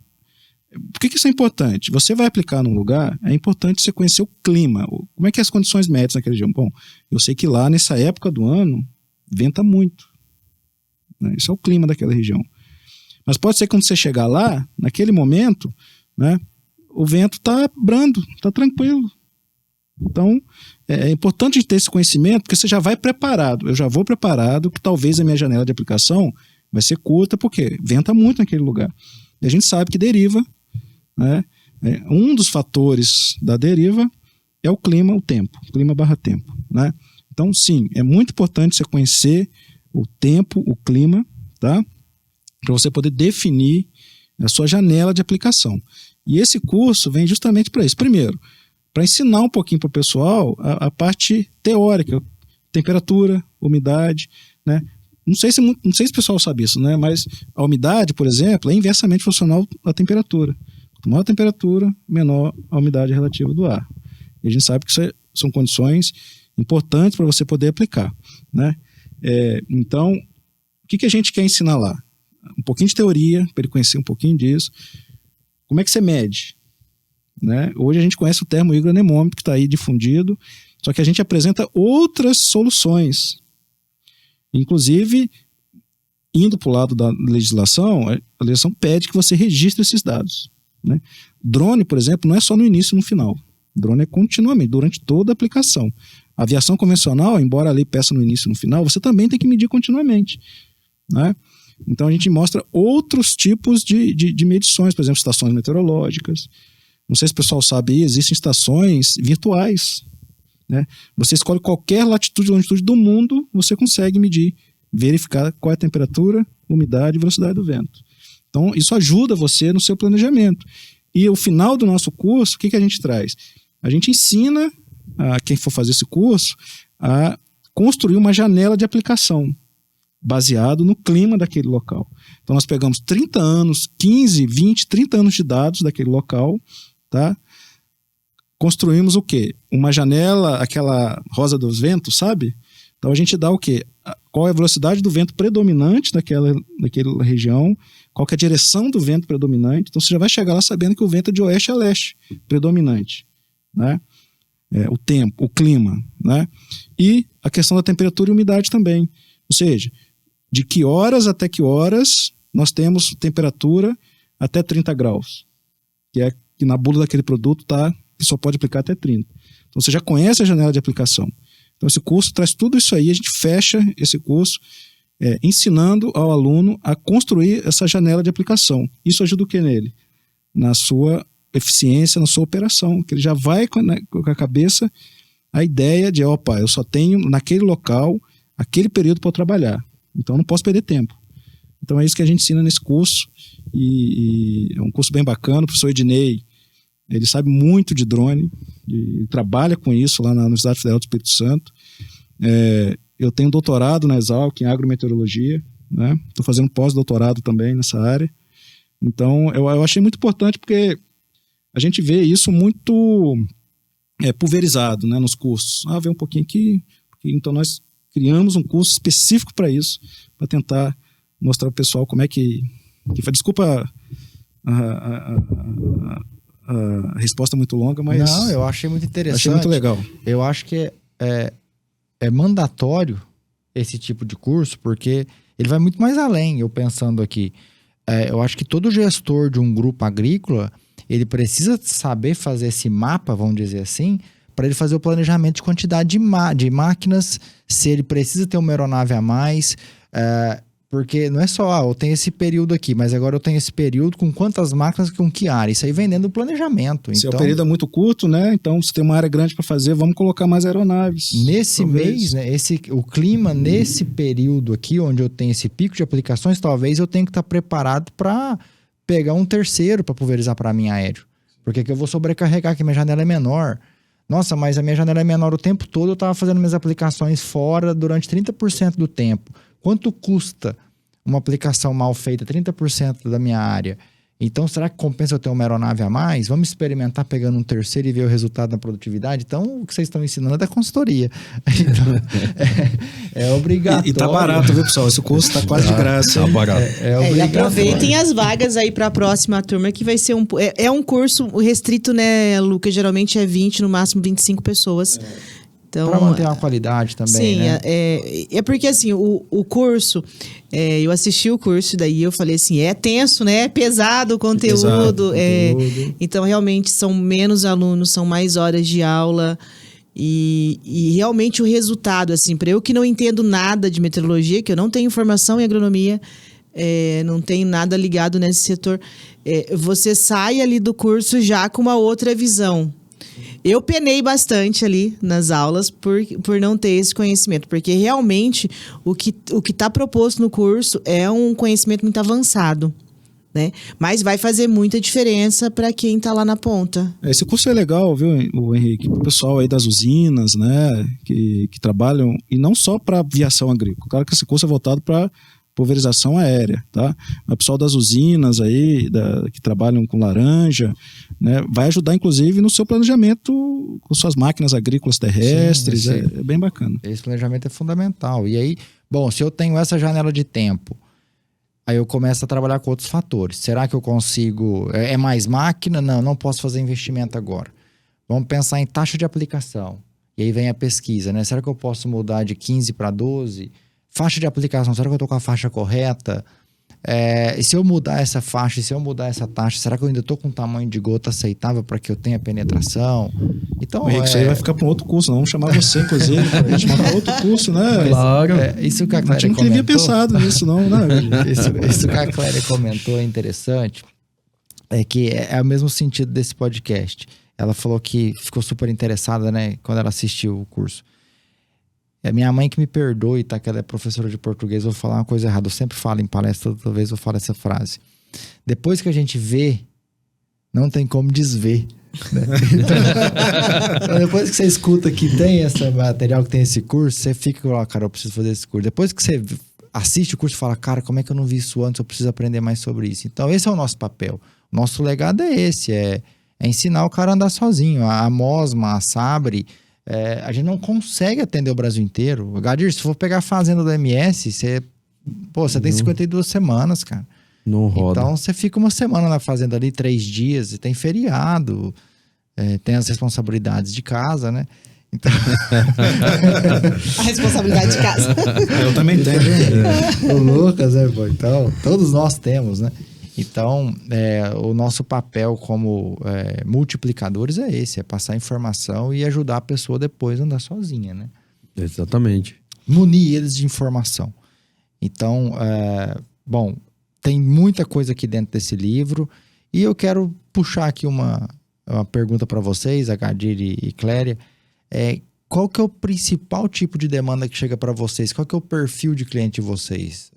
por que isso é importante? Você vai aplicar num lugar, é importante você conhecer o clima. Como é que é as condições médias naquela região? Bom, eu sei que lá, nessa época do ano, venta muito. Né? Isso é o clima daquela região. Mas pode ser que quando você chegar lá, naquele momento, né, o vento está brando, está tranquilo. Então, é importante ter esse conhecimento, porque você já vai preparado. Eu já vou preparado, que talvez a minha janela de aplicação vai ser curta, porque venta muito naquele lugar. E a gente sabe que deriva, né? Um dos fatores da deriva é o clima, o tempo, clima/tempo, né? Então, sim, é muito importante você conhecer o tempo, o clima, tá? Para você poder definir a sua janela de aplicação. E esse curso vem justamente para isso. Primeiro, para ensinar um pouquinho para o pessoal a parte teórica, temperatura, umidade, né? Não sei se o pessoal sabe isso, né? Mas a umidade, por exemplo, é inversamente proporcional à temperatura. Quanto maior a temperatura, menor a umidade relativa do ar. E a gente sabe que isso são condições importantes para você poder aplicar, né? Então, o que a gente quer ensinar lá? Um pouquinho de teoria, para ele conhecer um pouquinho disso. Como é que você mede? Né? Hoje a gente conhece o termo higroanemômetro, que está aí difundido, só que a gente apresenta outras soluções. Inclusive, indo para o lado da legislação, a legislação pede que você registre esses dados. Né? Drone, por exemplo, não é só no início e no final. Drone é continuamente, durante toda a aplicação. A aviação convencional, embora a lei peça no início e no final, você também tem que medir continuamente. Né? Então a gente mostra outros tipos de medições, por exemplo, estações meteorológicas. Não sei se o pessoal sabe, existem estações virtuais. Né? Você escolhe qualquer latitude e longitude do mundo, você consegue medir, verificar qual é a temperatura, umidade e velocidade do vento. Então isso ajuda você no seu planejamento. E o final do nosso curso, o que a gente traz? A gente ensina a quem for fazer esse curso a construir uma janela de aplicação baseado no clima daquele local. Então nós pegamos 30 anos, 15, 20, 30 anos de dados daquele local, tá? Construímos o quê? Uma janela, aquela rosa dos ventos, sabe? Então a gente dá o quê? Qual é a velocidade do vento predominante daquela região, qual que é a direção do vento predominante. Então você já vai chegar lá sabendo que o vento é de oeste a leste predominante, né? O tempo, o clima, né? E a questão da temperatura e umidade também. Ou seja, de que horas até que horas nós temos temperatura até 30 graus, que é que na bula daquele produto tá, que só pode aplicar até 30. Então você já conhece a janela de aplicação. Então esse curso traz tudo isso aí, a gente fecha esse curso ensinando ao aluno a construir essa janela de aplicação. Isso ajuda o que nele? Na sua eficiência, na sua operação, que ele já vai com a cabeça a ideia de, opa, eu só tenho naquele local aquele período para eu trabalhar. Então, eu não posso perder tempo. Então, é isso que a gente ensina nesse curso. E é um curso bem bacana. O professor Ednei, ele sabe muito de drone. Ele trabalha com isso lá na Universidade Federal do Espírito Santo. Eu tenho doutorado na Exalc em agrometeorologia. Né? Estou fazendo pós-doutorado também nessa área. Então, eu achei muito importante porque a gente vê isso muito pulverizado, né, nos cursos. Vem um pouquinho aqui. Então, nós criamos um curso específico para isso, para tentar mostrar ao pessoal como é que desculpa a resposta muito longa, mas... Não, eu achei muito interessante. Achei muito legal. Eu acho que é mandatório esse tipo de curso, porque ele vai muito mais além, eu pensando aqui. Eu acho que todo gestor de um grupo agrícola, ele precisa saber fazer esse mapa, vamos dizer assim, para ele fazer o planejamento de quantidade de máquinas, se ele precisa ter uma aeronave a mais, porque não é só, eu tenho esse período aqui, mas agora eu tenho esse período com quantas máquinas, com que área, isso aí vem dentro do planejamento. Se então, o período é muito curto, né? Então, se tem uma área grande para fazer, vamos colocar mais aeronaves. Nesse talvez. mês, né, o clima nesse período aqui, onde eu tenho esse pico de aplicações, talvez eu tenha que estar preparado para pegar um terceiro para pulverizar para mim aéreo. Porque aqui eu vou sobrecarregar, que minha janela é menor. Nossa, mas a minha janela é menor o tempo todo, eu estava fazendo minhas aplicações fora durante 30% do tempo. Quanto custa uma aplicação mal feita, 30% da minha área? Então, será que compensa eu ter uma aeronave a mais? Vamos experimentar pegando um terceiro e ver o resultado na produtividade? Então, o que vocês estão ensinando é da consultoria. Então, é obrigatório. E tá barato, viu, pessoal? Esse curso tá quase de graça. Tá barato. E aproveitem as vagas aí para a próxima turma, que vai ser um curso restrito, né, Lucas? Geralmente é 20, no máximo 25 pessoas. Então, para manter uma qualidade também, sim, né? É porque assim, o curso, eu assisti o curso, daí eu falei assim, é tenso, né? É pesado o conteúdo. Então, realmente, são menos alunos, são mais horas de aula. E realmente o resultado, assim, para eu que não entendo nada de meteorologia, que eu não tenho formação em agronomia, não tenho nada ligado nesse setor. Você sai ali do curso já com uma outra visão. Eu penei bastante ali nas aulas por não ter esse conhecimento, porque realmente o que está proposto no curso é um conhecimento muito avançado, né? Mas vai fazer muita diferença para quem está lá na ponta. Esse curso é legal, viu, Henrique? O pessoal aí das usinas, né, que trabalham, e não só para aviação agrícola. Claro que esse curso é voltado para pulverização aérea, tá? O pessoal das usinas aí, que trabalham com laranja, né, vai ajudar inclusive no seu planejamento com suas máquinas agrícolas terrestres. Sim, é bem bacana. Esse planejamento é fundamental. E aí, bom, se eu tenho essa janela de tempo, aí eu começo a trabalhar com outros fatores. Será que eu consigo... É mais máquina? Não posso fazer investimento agora. Vamos pensar em taxa de aplicação. E aí vem a pesquisa, né? Será que eu posso mudar de 15 para 12? Faixa de aplicação, será que eu estou com a faixa correta? E se eu mudar essa faixa, se eu mudar essa taxa, será que eu ainda estou com um tamanho de gota aceitável para que eu tenha penetração? Então, Henrique, isso aí vai ficar para um outro curso, não vamos chamar você, inclusive, para a gente marcar outro curso, né? Claro. Isso que a Cléria comentou. Não havia pensado nisso, não, né? Isso que a Cléria comentou é interessante, que é o mesmo sentido desse podcast. Ela falou que ficou super interessada, né, quando ela assistiu o curso. É minha mãe que me perdoe, tá? Que ela é professora de português, eu vou falar uma coisa errada. Eu sempre falo em palestra, toda vez eu falo essa frase. Depois que a gente vê, não tem como desver. Né? Então, depois que você escuta que tem esse material, que tem esse curso, você fica, cara, eu preciso fazer esse curso. Depois que você assiste o curso e fala, cara, como é que eu não vi isso antes? Eu preciso aprender mais sobre isso. Então, esse é o nosso papel. O nosso legado é esse, é ensinar o cara a andar sozinho. A Mosma, a Sabre... a gente não consegue atender o Brasil inteiro. Gadir, se for pegar a fazenda do MS, você tem 52 semanas, cara. Não roda. Então, você fica uma semana na fazenda ali, 3 dias, e tem feriado, tem as responsabilidades de casa, né? Então... A responsabilidade de casa. Eu também tenho. O Lucas, pô? Então, todos nós temos, né? Então, o nosso papel como multiplicadores é esse, é passar informação e ajudar a pessoa depois a andar sozinha, né? Exatamente. Munir eles de informação. Então, tem muita coisa aqui dentro desse livro e eu quero puxar aqui uma pergunta para vocês, a Gadir e Cléria. Qual que é o principal tipo de demanda que chega para vocês? Qual que é o perfil de cliente de vocês?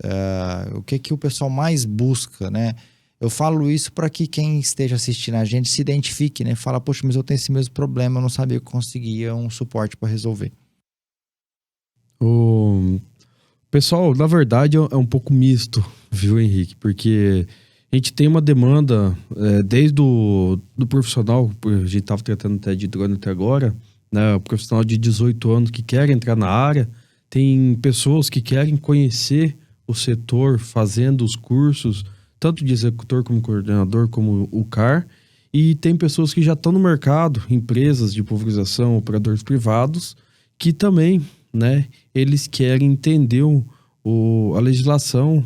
O que o pessoal mais busca, né? Eu falo isso para que quem esteja assistindo a gente se identifique, né? Fala, poxa, mas eu tenho esse mesmo problema, eu não sabia que eu conseguia um suporte para resolver. O pessoal, na verdade, é um pouco misto, viu, Henrique? Porque a gente tem uma demanda, desde do profissional, a gente estava tratando até de drone até agora, né? O profissional de 18 anos que quer entrar na área, tem pessoas que querem conhecer o setor fazendo os cursos, tanto de executor como coordenador, como o CAR, e tem pessoas que já estão no mercado, empresas de pulverização, operadores privados, que também, né, eles querem entender a legislação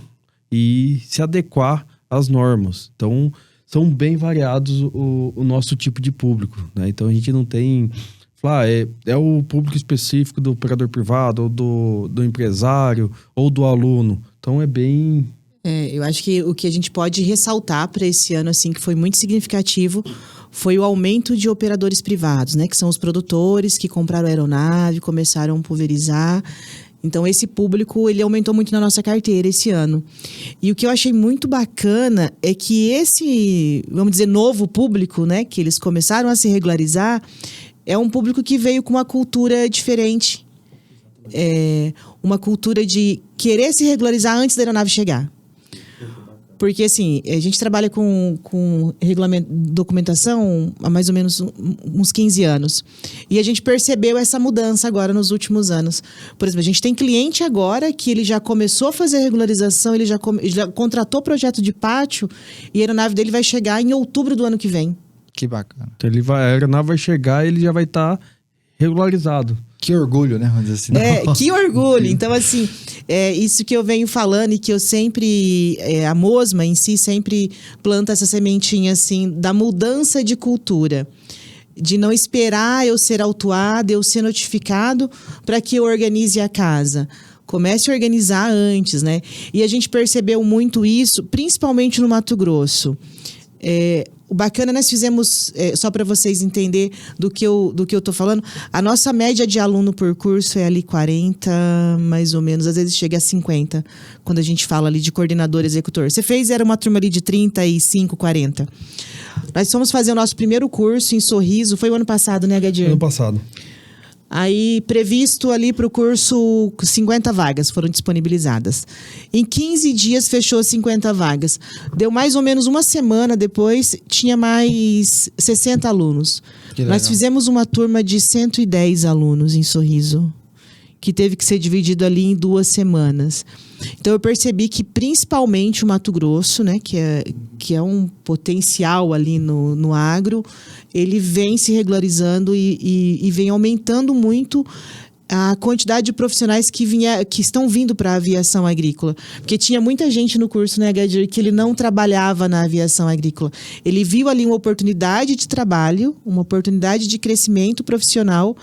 e se adequar às normas. Então, são bem variados o nosso tipo de público, né? Então, a gente não tem... é o público específico do operador privado, ou do empresário, ou do aluno. Então, é bem... Eu acho que o que a gente pode ressaltar para esse ano, assim, que foi muito significativo, foi o aumento de operadores privados, né? Que são os produtores que compraram a aeronave, começaram a pulverizar. Então, esse público, ele aumentou muito na nossa carteira esse ano. E o que eu achei muito bacana é que esse, vamos dizer, novo público, né? Que eles começaram a se regularizar, é um público que veio com uma cultura diferente. Uma cultura de querer se regularizar antes da aeronave chegar. Porque, assim, a gente trabalha com documentação há mais ou menos uns 15 anos. E a gente percebeu essa mudança agora nos últimos anos. Por exemplo, a gente tem cliente agora que ele já começou a fazer regularização, ele já contratou projeto de pátio e a aeronave dele vai chegar em outubro do ano que vem. Que bacana. Então, a aeronave vai chegar e ele já vai estar regularizado. Que orgulho, né? Vamos dizer assim. Que orgulho. Então, assim, isso que eu venho falando e que eu sempre... a Mosma em si sempre planta essa sementinha, assim, da mudança de cultura. De não esperar eu ser autuado, eu ser notificado para que eu organize a casa. Comece a organizar antes, né? E a gente percebeu muito isso, principalmente no Mato Grosso. O bacana, nós fizemos, só para vocês entenderem do que eu tô falando, a nossa média de aluno por curso é ali 40, mais ou menos, às vezes chega a 50, quando a gente fala ali de coordenador executor. Era uma turma ali de 35, 40. Nós fomos fazer o nosso primeiro curso em Sorriso, foi o ano passado, né, Gadir? Ano passado. Aí, previsto ali para o curso, 50 vagas foram disponibilizadas. Em 15 dias, fechou 50 vagas. Deu mais ou menos uma semana depois, tinha mais 60 alunos. Nós fizemos uma turma de 110 alunos em Sorriso, que teve que ser dividido ali em 2 semanas. Então, eu percebi que, principalmente o Mato Grosso, né, que é um potencial ali no agro, ele vem se regularizando e vem aumentando muito a quantidade de profissionais que estão vindo para a aviação agrícola. Porque tinha muita gente no curso, né, Gadir, que ele não trabalhava na aviação agrícola. Ele viu ali uma oportunidade de trabalho, uma oportunidade de crescimento profissional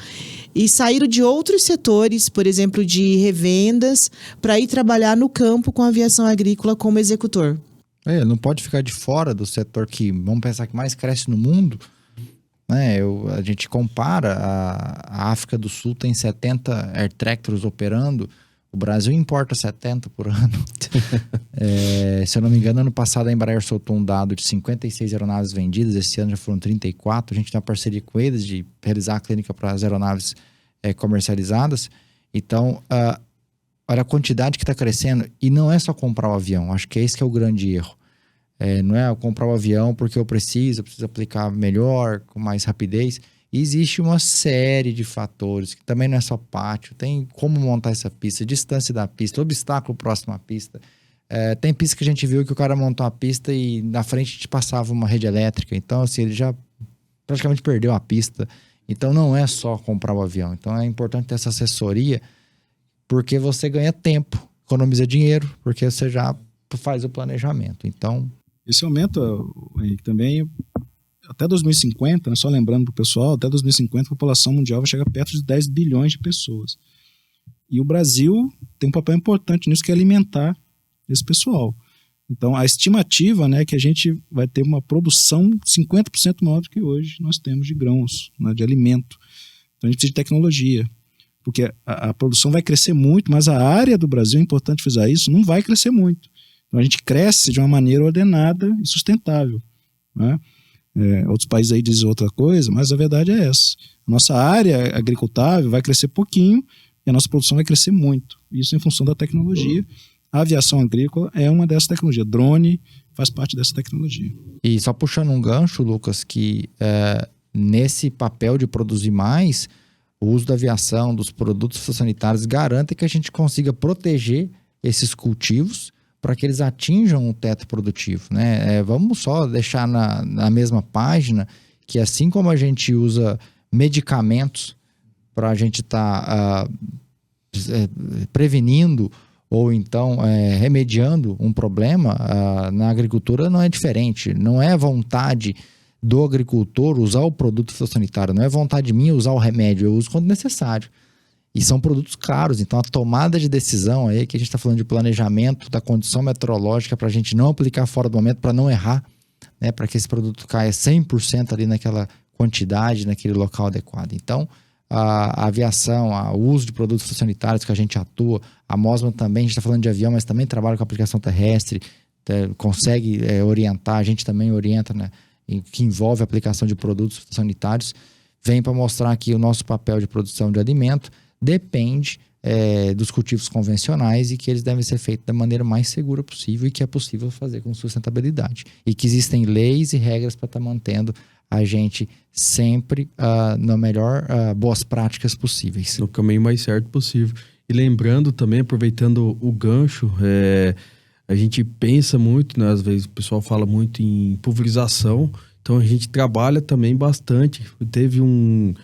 e saíram de outros setores, por exemplo, de revendas, para ir trabalhar no campo com a aviação agrícola como executor. Ele não pode ficar de fora do setor que, vamos pensar, que mais cresce no mundo. Né? A gente compara, a África do Sul tem 70 air tractors operando, o Brasil importa 70 por ano. Se eu não me engano, ano passado a Embraer soltou um dado de 56 aeronaves vendidas, esse ano já foram 34. A gente tem uma parceria com eles de realizar a clínica para as aeronaves comercializadas. Então, olha a quantidade que está crescendo, e não é só comprar o avião, acho que é esse que é o grande erro. Não é comprar o avião porque eu preciso aplicar melhor, com mais rapidez. E existe uma série de fatores, que também não é só pátio, tem como montar essa pista, distância da pista, obstáculo próximo à pista. Tem pista que a gente viu que o cara montou a pista e na frente te passava uma rede elétrica, então assim, ele já praticamente perdeu a pista. Então não é só comprar o avião, então é importante ter essa assessoria, porque você ganha tempo, economiza dinheiro, porque você já faz o planejamento. Então, esse aumento, Henrique, também até 2050, né, só lembrando para o pessoal, até 2050 a população mundial vai chegar perto de 10 bilhões de pessoas. E o Brasil tem um papel importante nisso, que é alimentar esse pessoal. Então, a estimativa, né, é que a gente vai ter uma produção 50% maior do que hoje nós temos de grãos, né, de alimento. Então, a gente precisa de tecnologia, porque a produção vai crescer muito, mas a área do Brasil, é importante frisar isso, não vai crescer muito. Então, a gente cresce de uma maneira ordenada e sustentável, né? Outros países aí dizem outra coisa, mas a verdade é essa. A nossa área agricultável vai crescer pouquinho e a nossa produção vai crescer muito. Isso em função da tecnologia. A aviação agrícola é uma dessas tecnologias. Drone faz parte dessa tecnologia. E só puxando um gancho, Lucas, que nesse papel de produzir mais, o uso da aviação, dos produtos fitossanitários, garante que a gente consiga proteger esses cultivos para que eles atinjam o teto produtivo, né? Vamos só deixar na mesma página que, assim como a gente usa medicamentos para a gente estar prevenindo ou então remediando um problema, na agricultura não é diferente. Não é vontade do agricultor usar o produto fitossanitário, não é vontade minha usar o remédio, eu uso quando necessário. E são produtos caros, então a tomada de decisão aí, que a gente está falando de planejamento da condição meteorológica para a gente não aplicar fora do momento, para não errar, né, para que esse produto caia 100% ali naquela quantidade, naquele local adequado. Então, a aviação, o uso de produtos fitossanitários que a gente atua, a Mosman também, a gente está falando de avião, mas também trabalha com aplicação terrestre, consegue orientar, a gente também orienta, né, que envolve a aplicação de produtos fitossanitários, vem para mostrar aqui o nosso papel de produção de alimento, depende dos cultivos convencionais e que eles devem ser feitos da maneira mais segura possível e que é possível fazer com sustentabilidade. E que existem leis e regras para estar mantendo a gente sempre na melhor boas práticas possíveis. No caminho mais certo possível. E lembrando também, aproveitando o gancho, a gente pensa muito, né, às vezes o pessoal fala muito em pulverização, então a gente trabalha também bastante. Teve um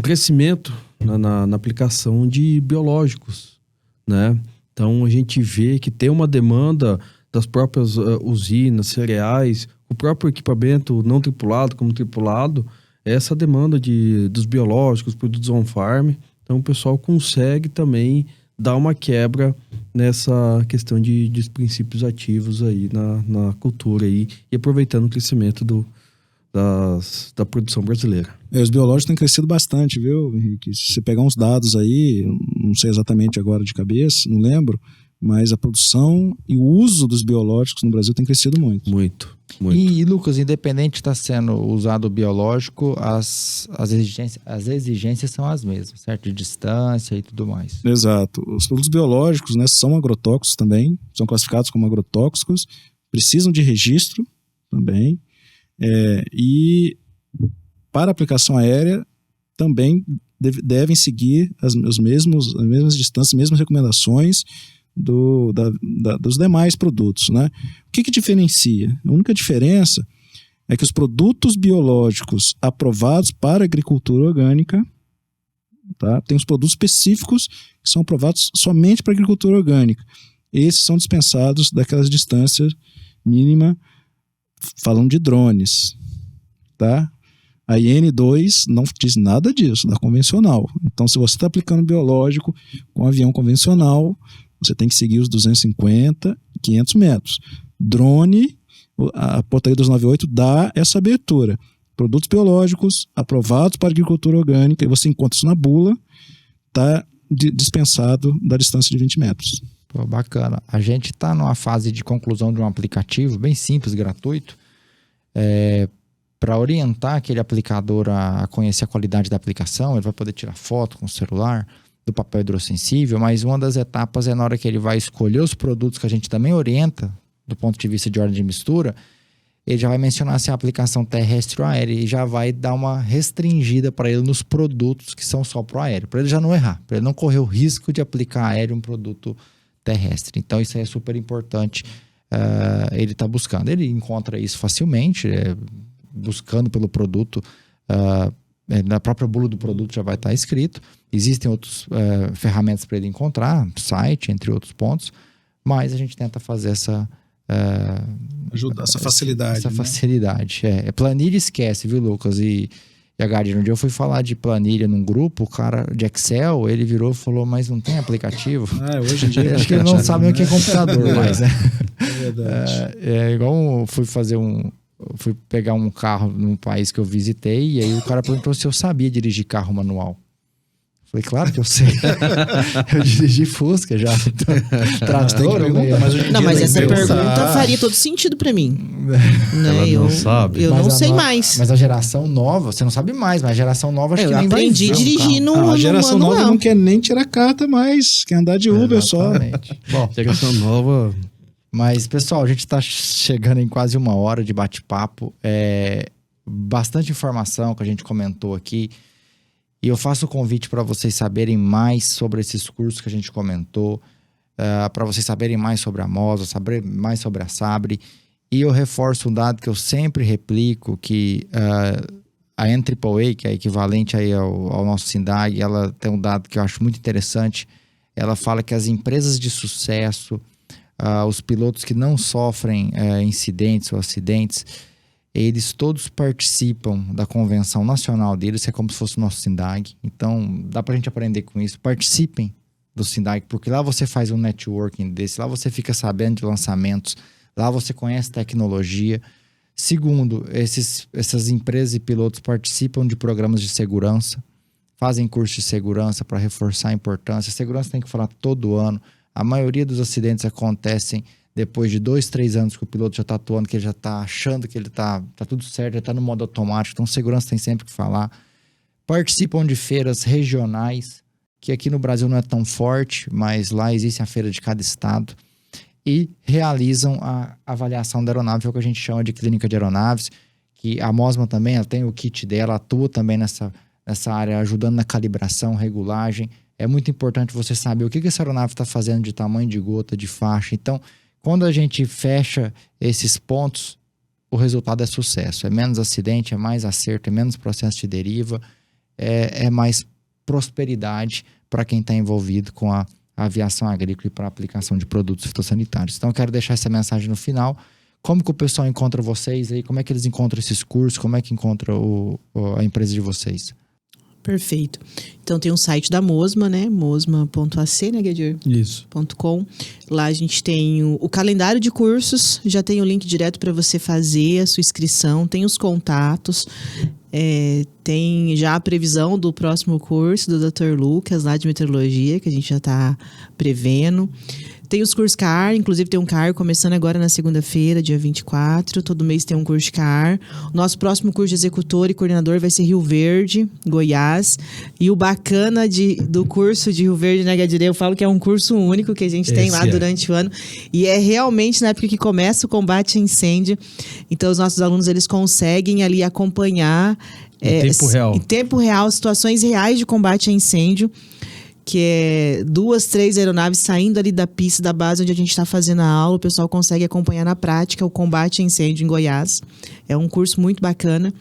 crescimento na aplicação de biológicos, né? Então a gente vê que tem uma demanda das próprias usinas, cereais, o próprio equipamento não tripulado como tripulado, essa demanda dos biológicos, produtos on-farm. Então o pessoal consegue também dar uma quebra nessa questão dos princípios ativos aí na cultura aí, e aproveitando o crescimento da produção brasileira. Os biológicos têm crescido bastante, viu, Henrique? Se você pegar uns dados aí, não sei exatamente agora de cabeça, não lembro, mas a produção e o uso dos biológicos no Brasil tem crescido muito. Muito. E Lucas, independente de estar sendo usado o biológico, as exigências são as mesmas, certo? De distância e tudo mais. Exato. Os produtos biológicos, né, são agrotóxicos também, são classificados como agrotóxicos, precisam de registro também, e para aplicação aérea também devem seguir as mesmas distâncias, as mesmas recomendações dos demais produtos, né? O que diferencia? A única diferença é que os produtos biológicos aprovados para agricultura orgânica, tá? Tem os produtos específicos que são aprovados somente para agricultura orgânica. Esses são dispensados daquelas distâncias mínimas, falando de drones, tá? A IN2 não diz nada disso, da convencional. Então, se você está aplicando biológico com avião convencional, você tem que seguir os 250, 500 metros. Drone, a portaria 298 dá essa abertura. Produtos biológicos aprovados para agricultura orgânica, e você encontra isso na bula, está dispensado da distância de 20 metros. Pô, bacana. A gente está numa fase de conclusão de um aplicativo bem simples, gratuito, para orientar aquele aplicador a conhecer a qualidade da aplicação. Ele vai poder tirar foto com o celular do papel hidrossensível, mas uma das etapas é na hora que ele vai escolher os produtos, que a gente também orienta do ponto de vista de ordem de mistura. Ele já vai mencionar se é aplicação terrestre ou aérea e já vai dar uma restringida para ele nos produtos que são só para o aéreo, para ele já não errar, para ele não correr o risco de aplicar aéreo um produto terrestre. Então isso aí é super importante, ele está buscando. Ele encontra isso facilmente, buscando pelo produto, na própria bula do produto já vai estar escrito. Existem outras ferramentas para ele encontrar, site, entre outros pontos, mas a gente tenta fazer essa facilidade. Essa né? facilidade. Planilha esquece, viu, Lucas? E a Gadir, um dia eu fui falar de planilha num grupo, o cara de Excel, ele virou e falou, mas não tem aplicativo? Hoje em dia acho que ele não sabe nem o que é computador mais, né? É verdade. Igual fui pegar um carro num país que eu visitei, e aí o cara perguntou se eu sabia dirigir carro manual. Falei, claro que eu sei. Eu dirigi Fusca já. Trator, mas essa pergunta faria todo sentido pra mim. Ela não sabe. Eu não sei mais. Mas a geração nova, você não sabe mais, mas a geração nova acho que nem aprendi a dirigir no A geração manual. nova não quer nem tirar carta mais, quer andar de Uber só. Bom, Geração nova. Mas, pessoal, a gente está chegando em quase 1 hora de bate-papo. Bastante informação que a gente comentou aqui. E eu faço o convite para vocês saberem mais sobre esses cursos que a gente comentou, para vocês saberem mais sobre a MOSA, saber mais sobre a Sabre. E eu reforço um dado que eu sempre replico, que a NAAA, que é equivalente aí ao nosso SINDAG, ela tem um dado que eu acho muito interessante. Ela fala que as empresas de sucesso, os pilotos que não sofrem incidentes ou acidentes, eles todos participam da convenção nacional deles, que é como se fosse o nosso SINDAG. Então, dá pra gente aprender com isso. Participem do SINDAG, porque lá você faz um networking desse, lá você fica sabendo de lançamentos, lá você conhece tecnologia. Segundo, essas empresas e pilotos participam de programas de segurança, fazem curso de segurança para reforçar a importância. Segurança tem que falar todo ano. A maioria dos acidentes acontecem depois de 2, 3 anos que o piloto já está atuando, que ele já está achando que ele tá tudo certo, já está no modo automático. Então, segurança tem sempre que falar. Participam de feiras regionais, que aqui no Brasil não é tão forte, mas lá existe a feira de cada estado. E realizam a avaliação da aeronave, é o que a gente chama de clínica de aeronaves, que a MOSMA também, ela tem o kit dela, atua também nessa área, ajudando na calibração, regulagem. É muito importante você saber o que essa aeronave está fazendo de tamanho de gota, de faixa. Então, quando a gente fecha esses pontos, o resultado é sucesso. É menos acidente, é mais acerto, é menos processo de deriva, é mais prosperidade para quem está envolvido com a aviação agrícola e para a aplicação de produtos fitossanitários. Então, eu quero deixar essa mensagem no final. Como que o pessoal encontra vocês aí? Como é que eles encontram esses cursos? Como é que encontra a empresa de vocês? Perfeito. Então tem um site da Mosma, né? Mosma.ac, né, Gadir? Isso. .com. Lá a gente tem o calendário de cursos, já tem o link direto para você fazer a sua inscrição, tem os contatos, tem já a previsão do próximo curso do Dr. Lucas, lá de meteorologia, que a gente já está prevendo. Tem os cursos CAR, inclusive tem um CAR começando agora na segunda-feira, dia 24. Todo mês tem um curso de CAR. O nosso próximo curso de executor e coordenador vai ser Rio Verde, Goiás. E o bacana do curso de Rio Verde, né, Gadir? Eu falo que é um curso único que a gente tem lá durante o ano. E é realmente na época que começa o combate a incêndio. Então, os nossos alunos, eles conseguem ali acompanhar... Em tempo real, situações reais de combate a incêndio. Que é 2, 3 aeronaves saindo ali da pista, da base onde a gente está fazendo a aula. O pessoal consegue acompanhar na prática o combate a incêndio em Goiás. É um curso muito bacana.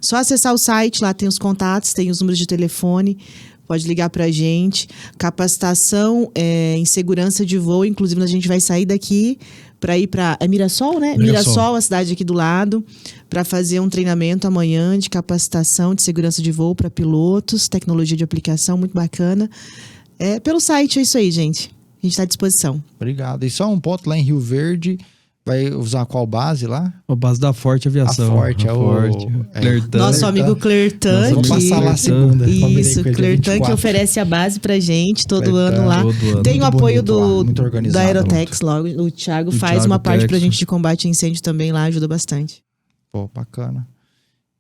Só acessar o site, lá tem os contatos, tem os números de telefone. Pode ligar para a gente. Capacitação em segurança de voo. Inclusive, a gente vai sair daqui para ir para... É Mirassol, né? Mirassol, a cidade aqui do lado. Para fazer um treinamento amanhã de capacitação de segurança de voo para pilotos. Tecnologia de aplicação, muito bacana. Pelo site, é isso aí, gente. A gente está à disposição. Obrigado. E só um ponto lá em Rio Verde. Vai usar qual base lá? A base da Forte Aviação. A Forte, Clertan. Nosso amigo Clertan. Vamos passar lá segunda. Isso, Clertan que oferece a base pra gente todo ano lá. Tem o apoio da Aerotex logo. O Thiago faz uma parte pra gente de combate a incêndio também lá, ajuda bastante. Pô, bacana.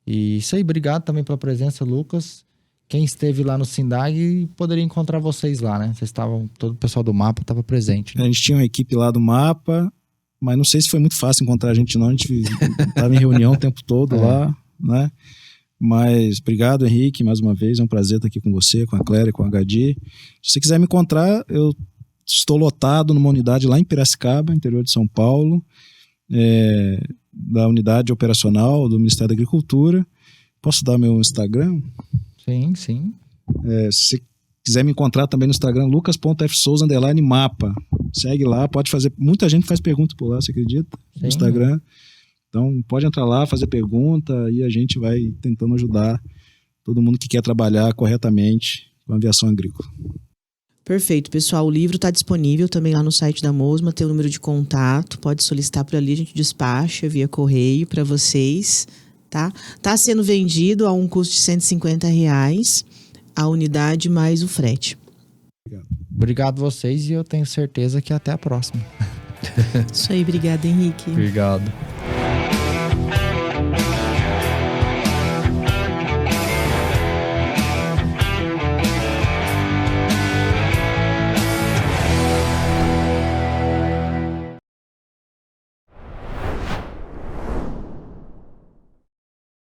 E isso aí, obrigado também pela presença, Lucas. Quem esteve lá no SINDAG poderia encontrar vocês lá, né? Vocês estavam, todo o pessoal do MAPA estava presente. A gente tinha uma equipe lá do MAPA, mas não sei se foi muito fácil encontrar a gente não. A gente estava em reunião o tempo todo lá, né? Mas obrigado, Henrique, mais uma vez. É um prazer estar aqui com você, com a Cléria, com a Gadir. Se você quiser me encontrar, eu estou lotado numa unidade lá em Piracicaba, interior de São Paulo, da unidade operacional do Ministério da Agricultura. Posso dar meu Instagram? Sim, sim. Se você quiser me encontrar também no Instagram, lucas.fsouza_mapa. Segue lá, pode fazer. Muita gente faz pergunta por lá, você acredita? No Instagram. Então, pode entrar lá, fazer pergunta e a gente vai tentando ajudar todo mundo que quer trabalhar corretamente com a aviação agrícola. Perfeito, pessoal. O livro está disponível também lá no site da Mosma, tem o número de contato, pode solicitar por ali, a gente despacha via correio para vocês, tá? Tá sendo vendido a um custo de R$150 a unidade mais o frete. Obrigado vocês e eu tenho certeza que até a próxima. Isso aí, obrigada, Henrique. Obrigado.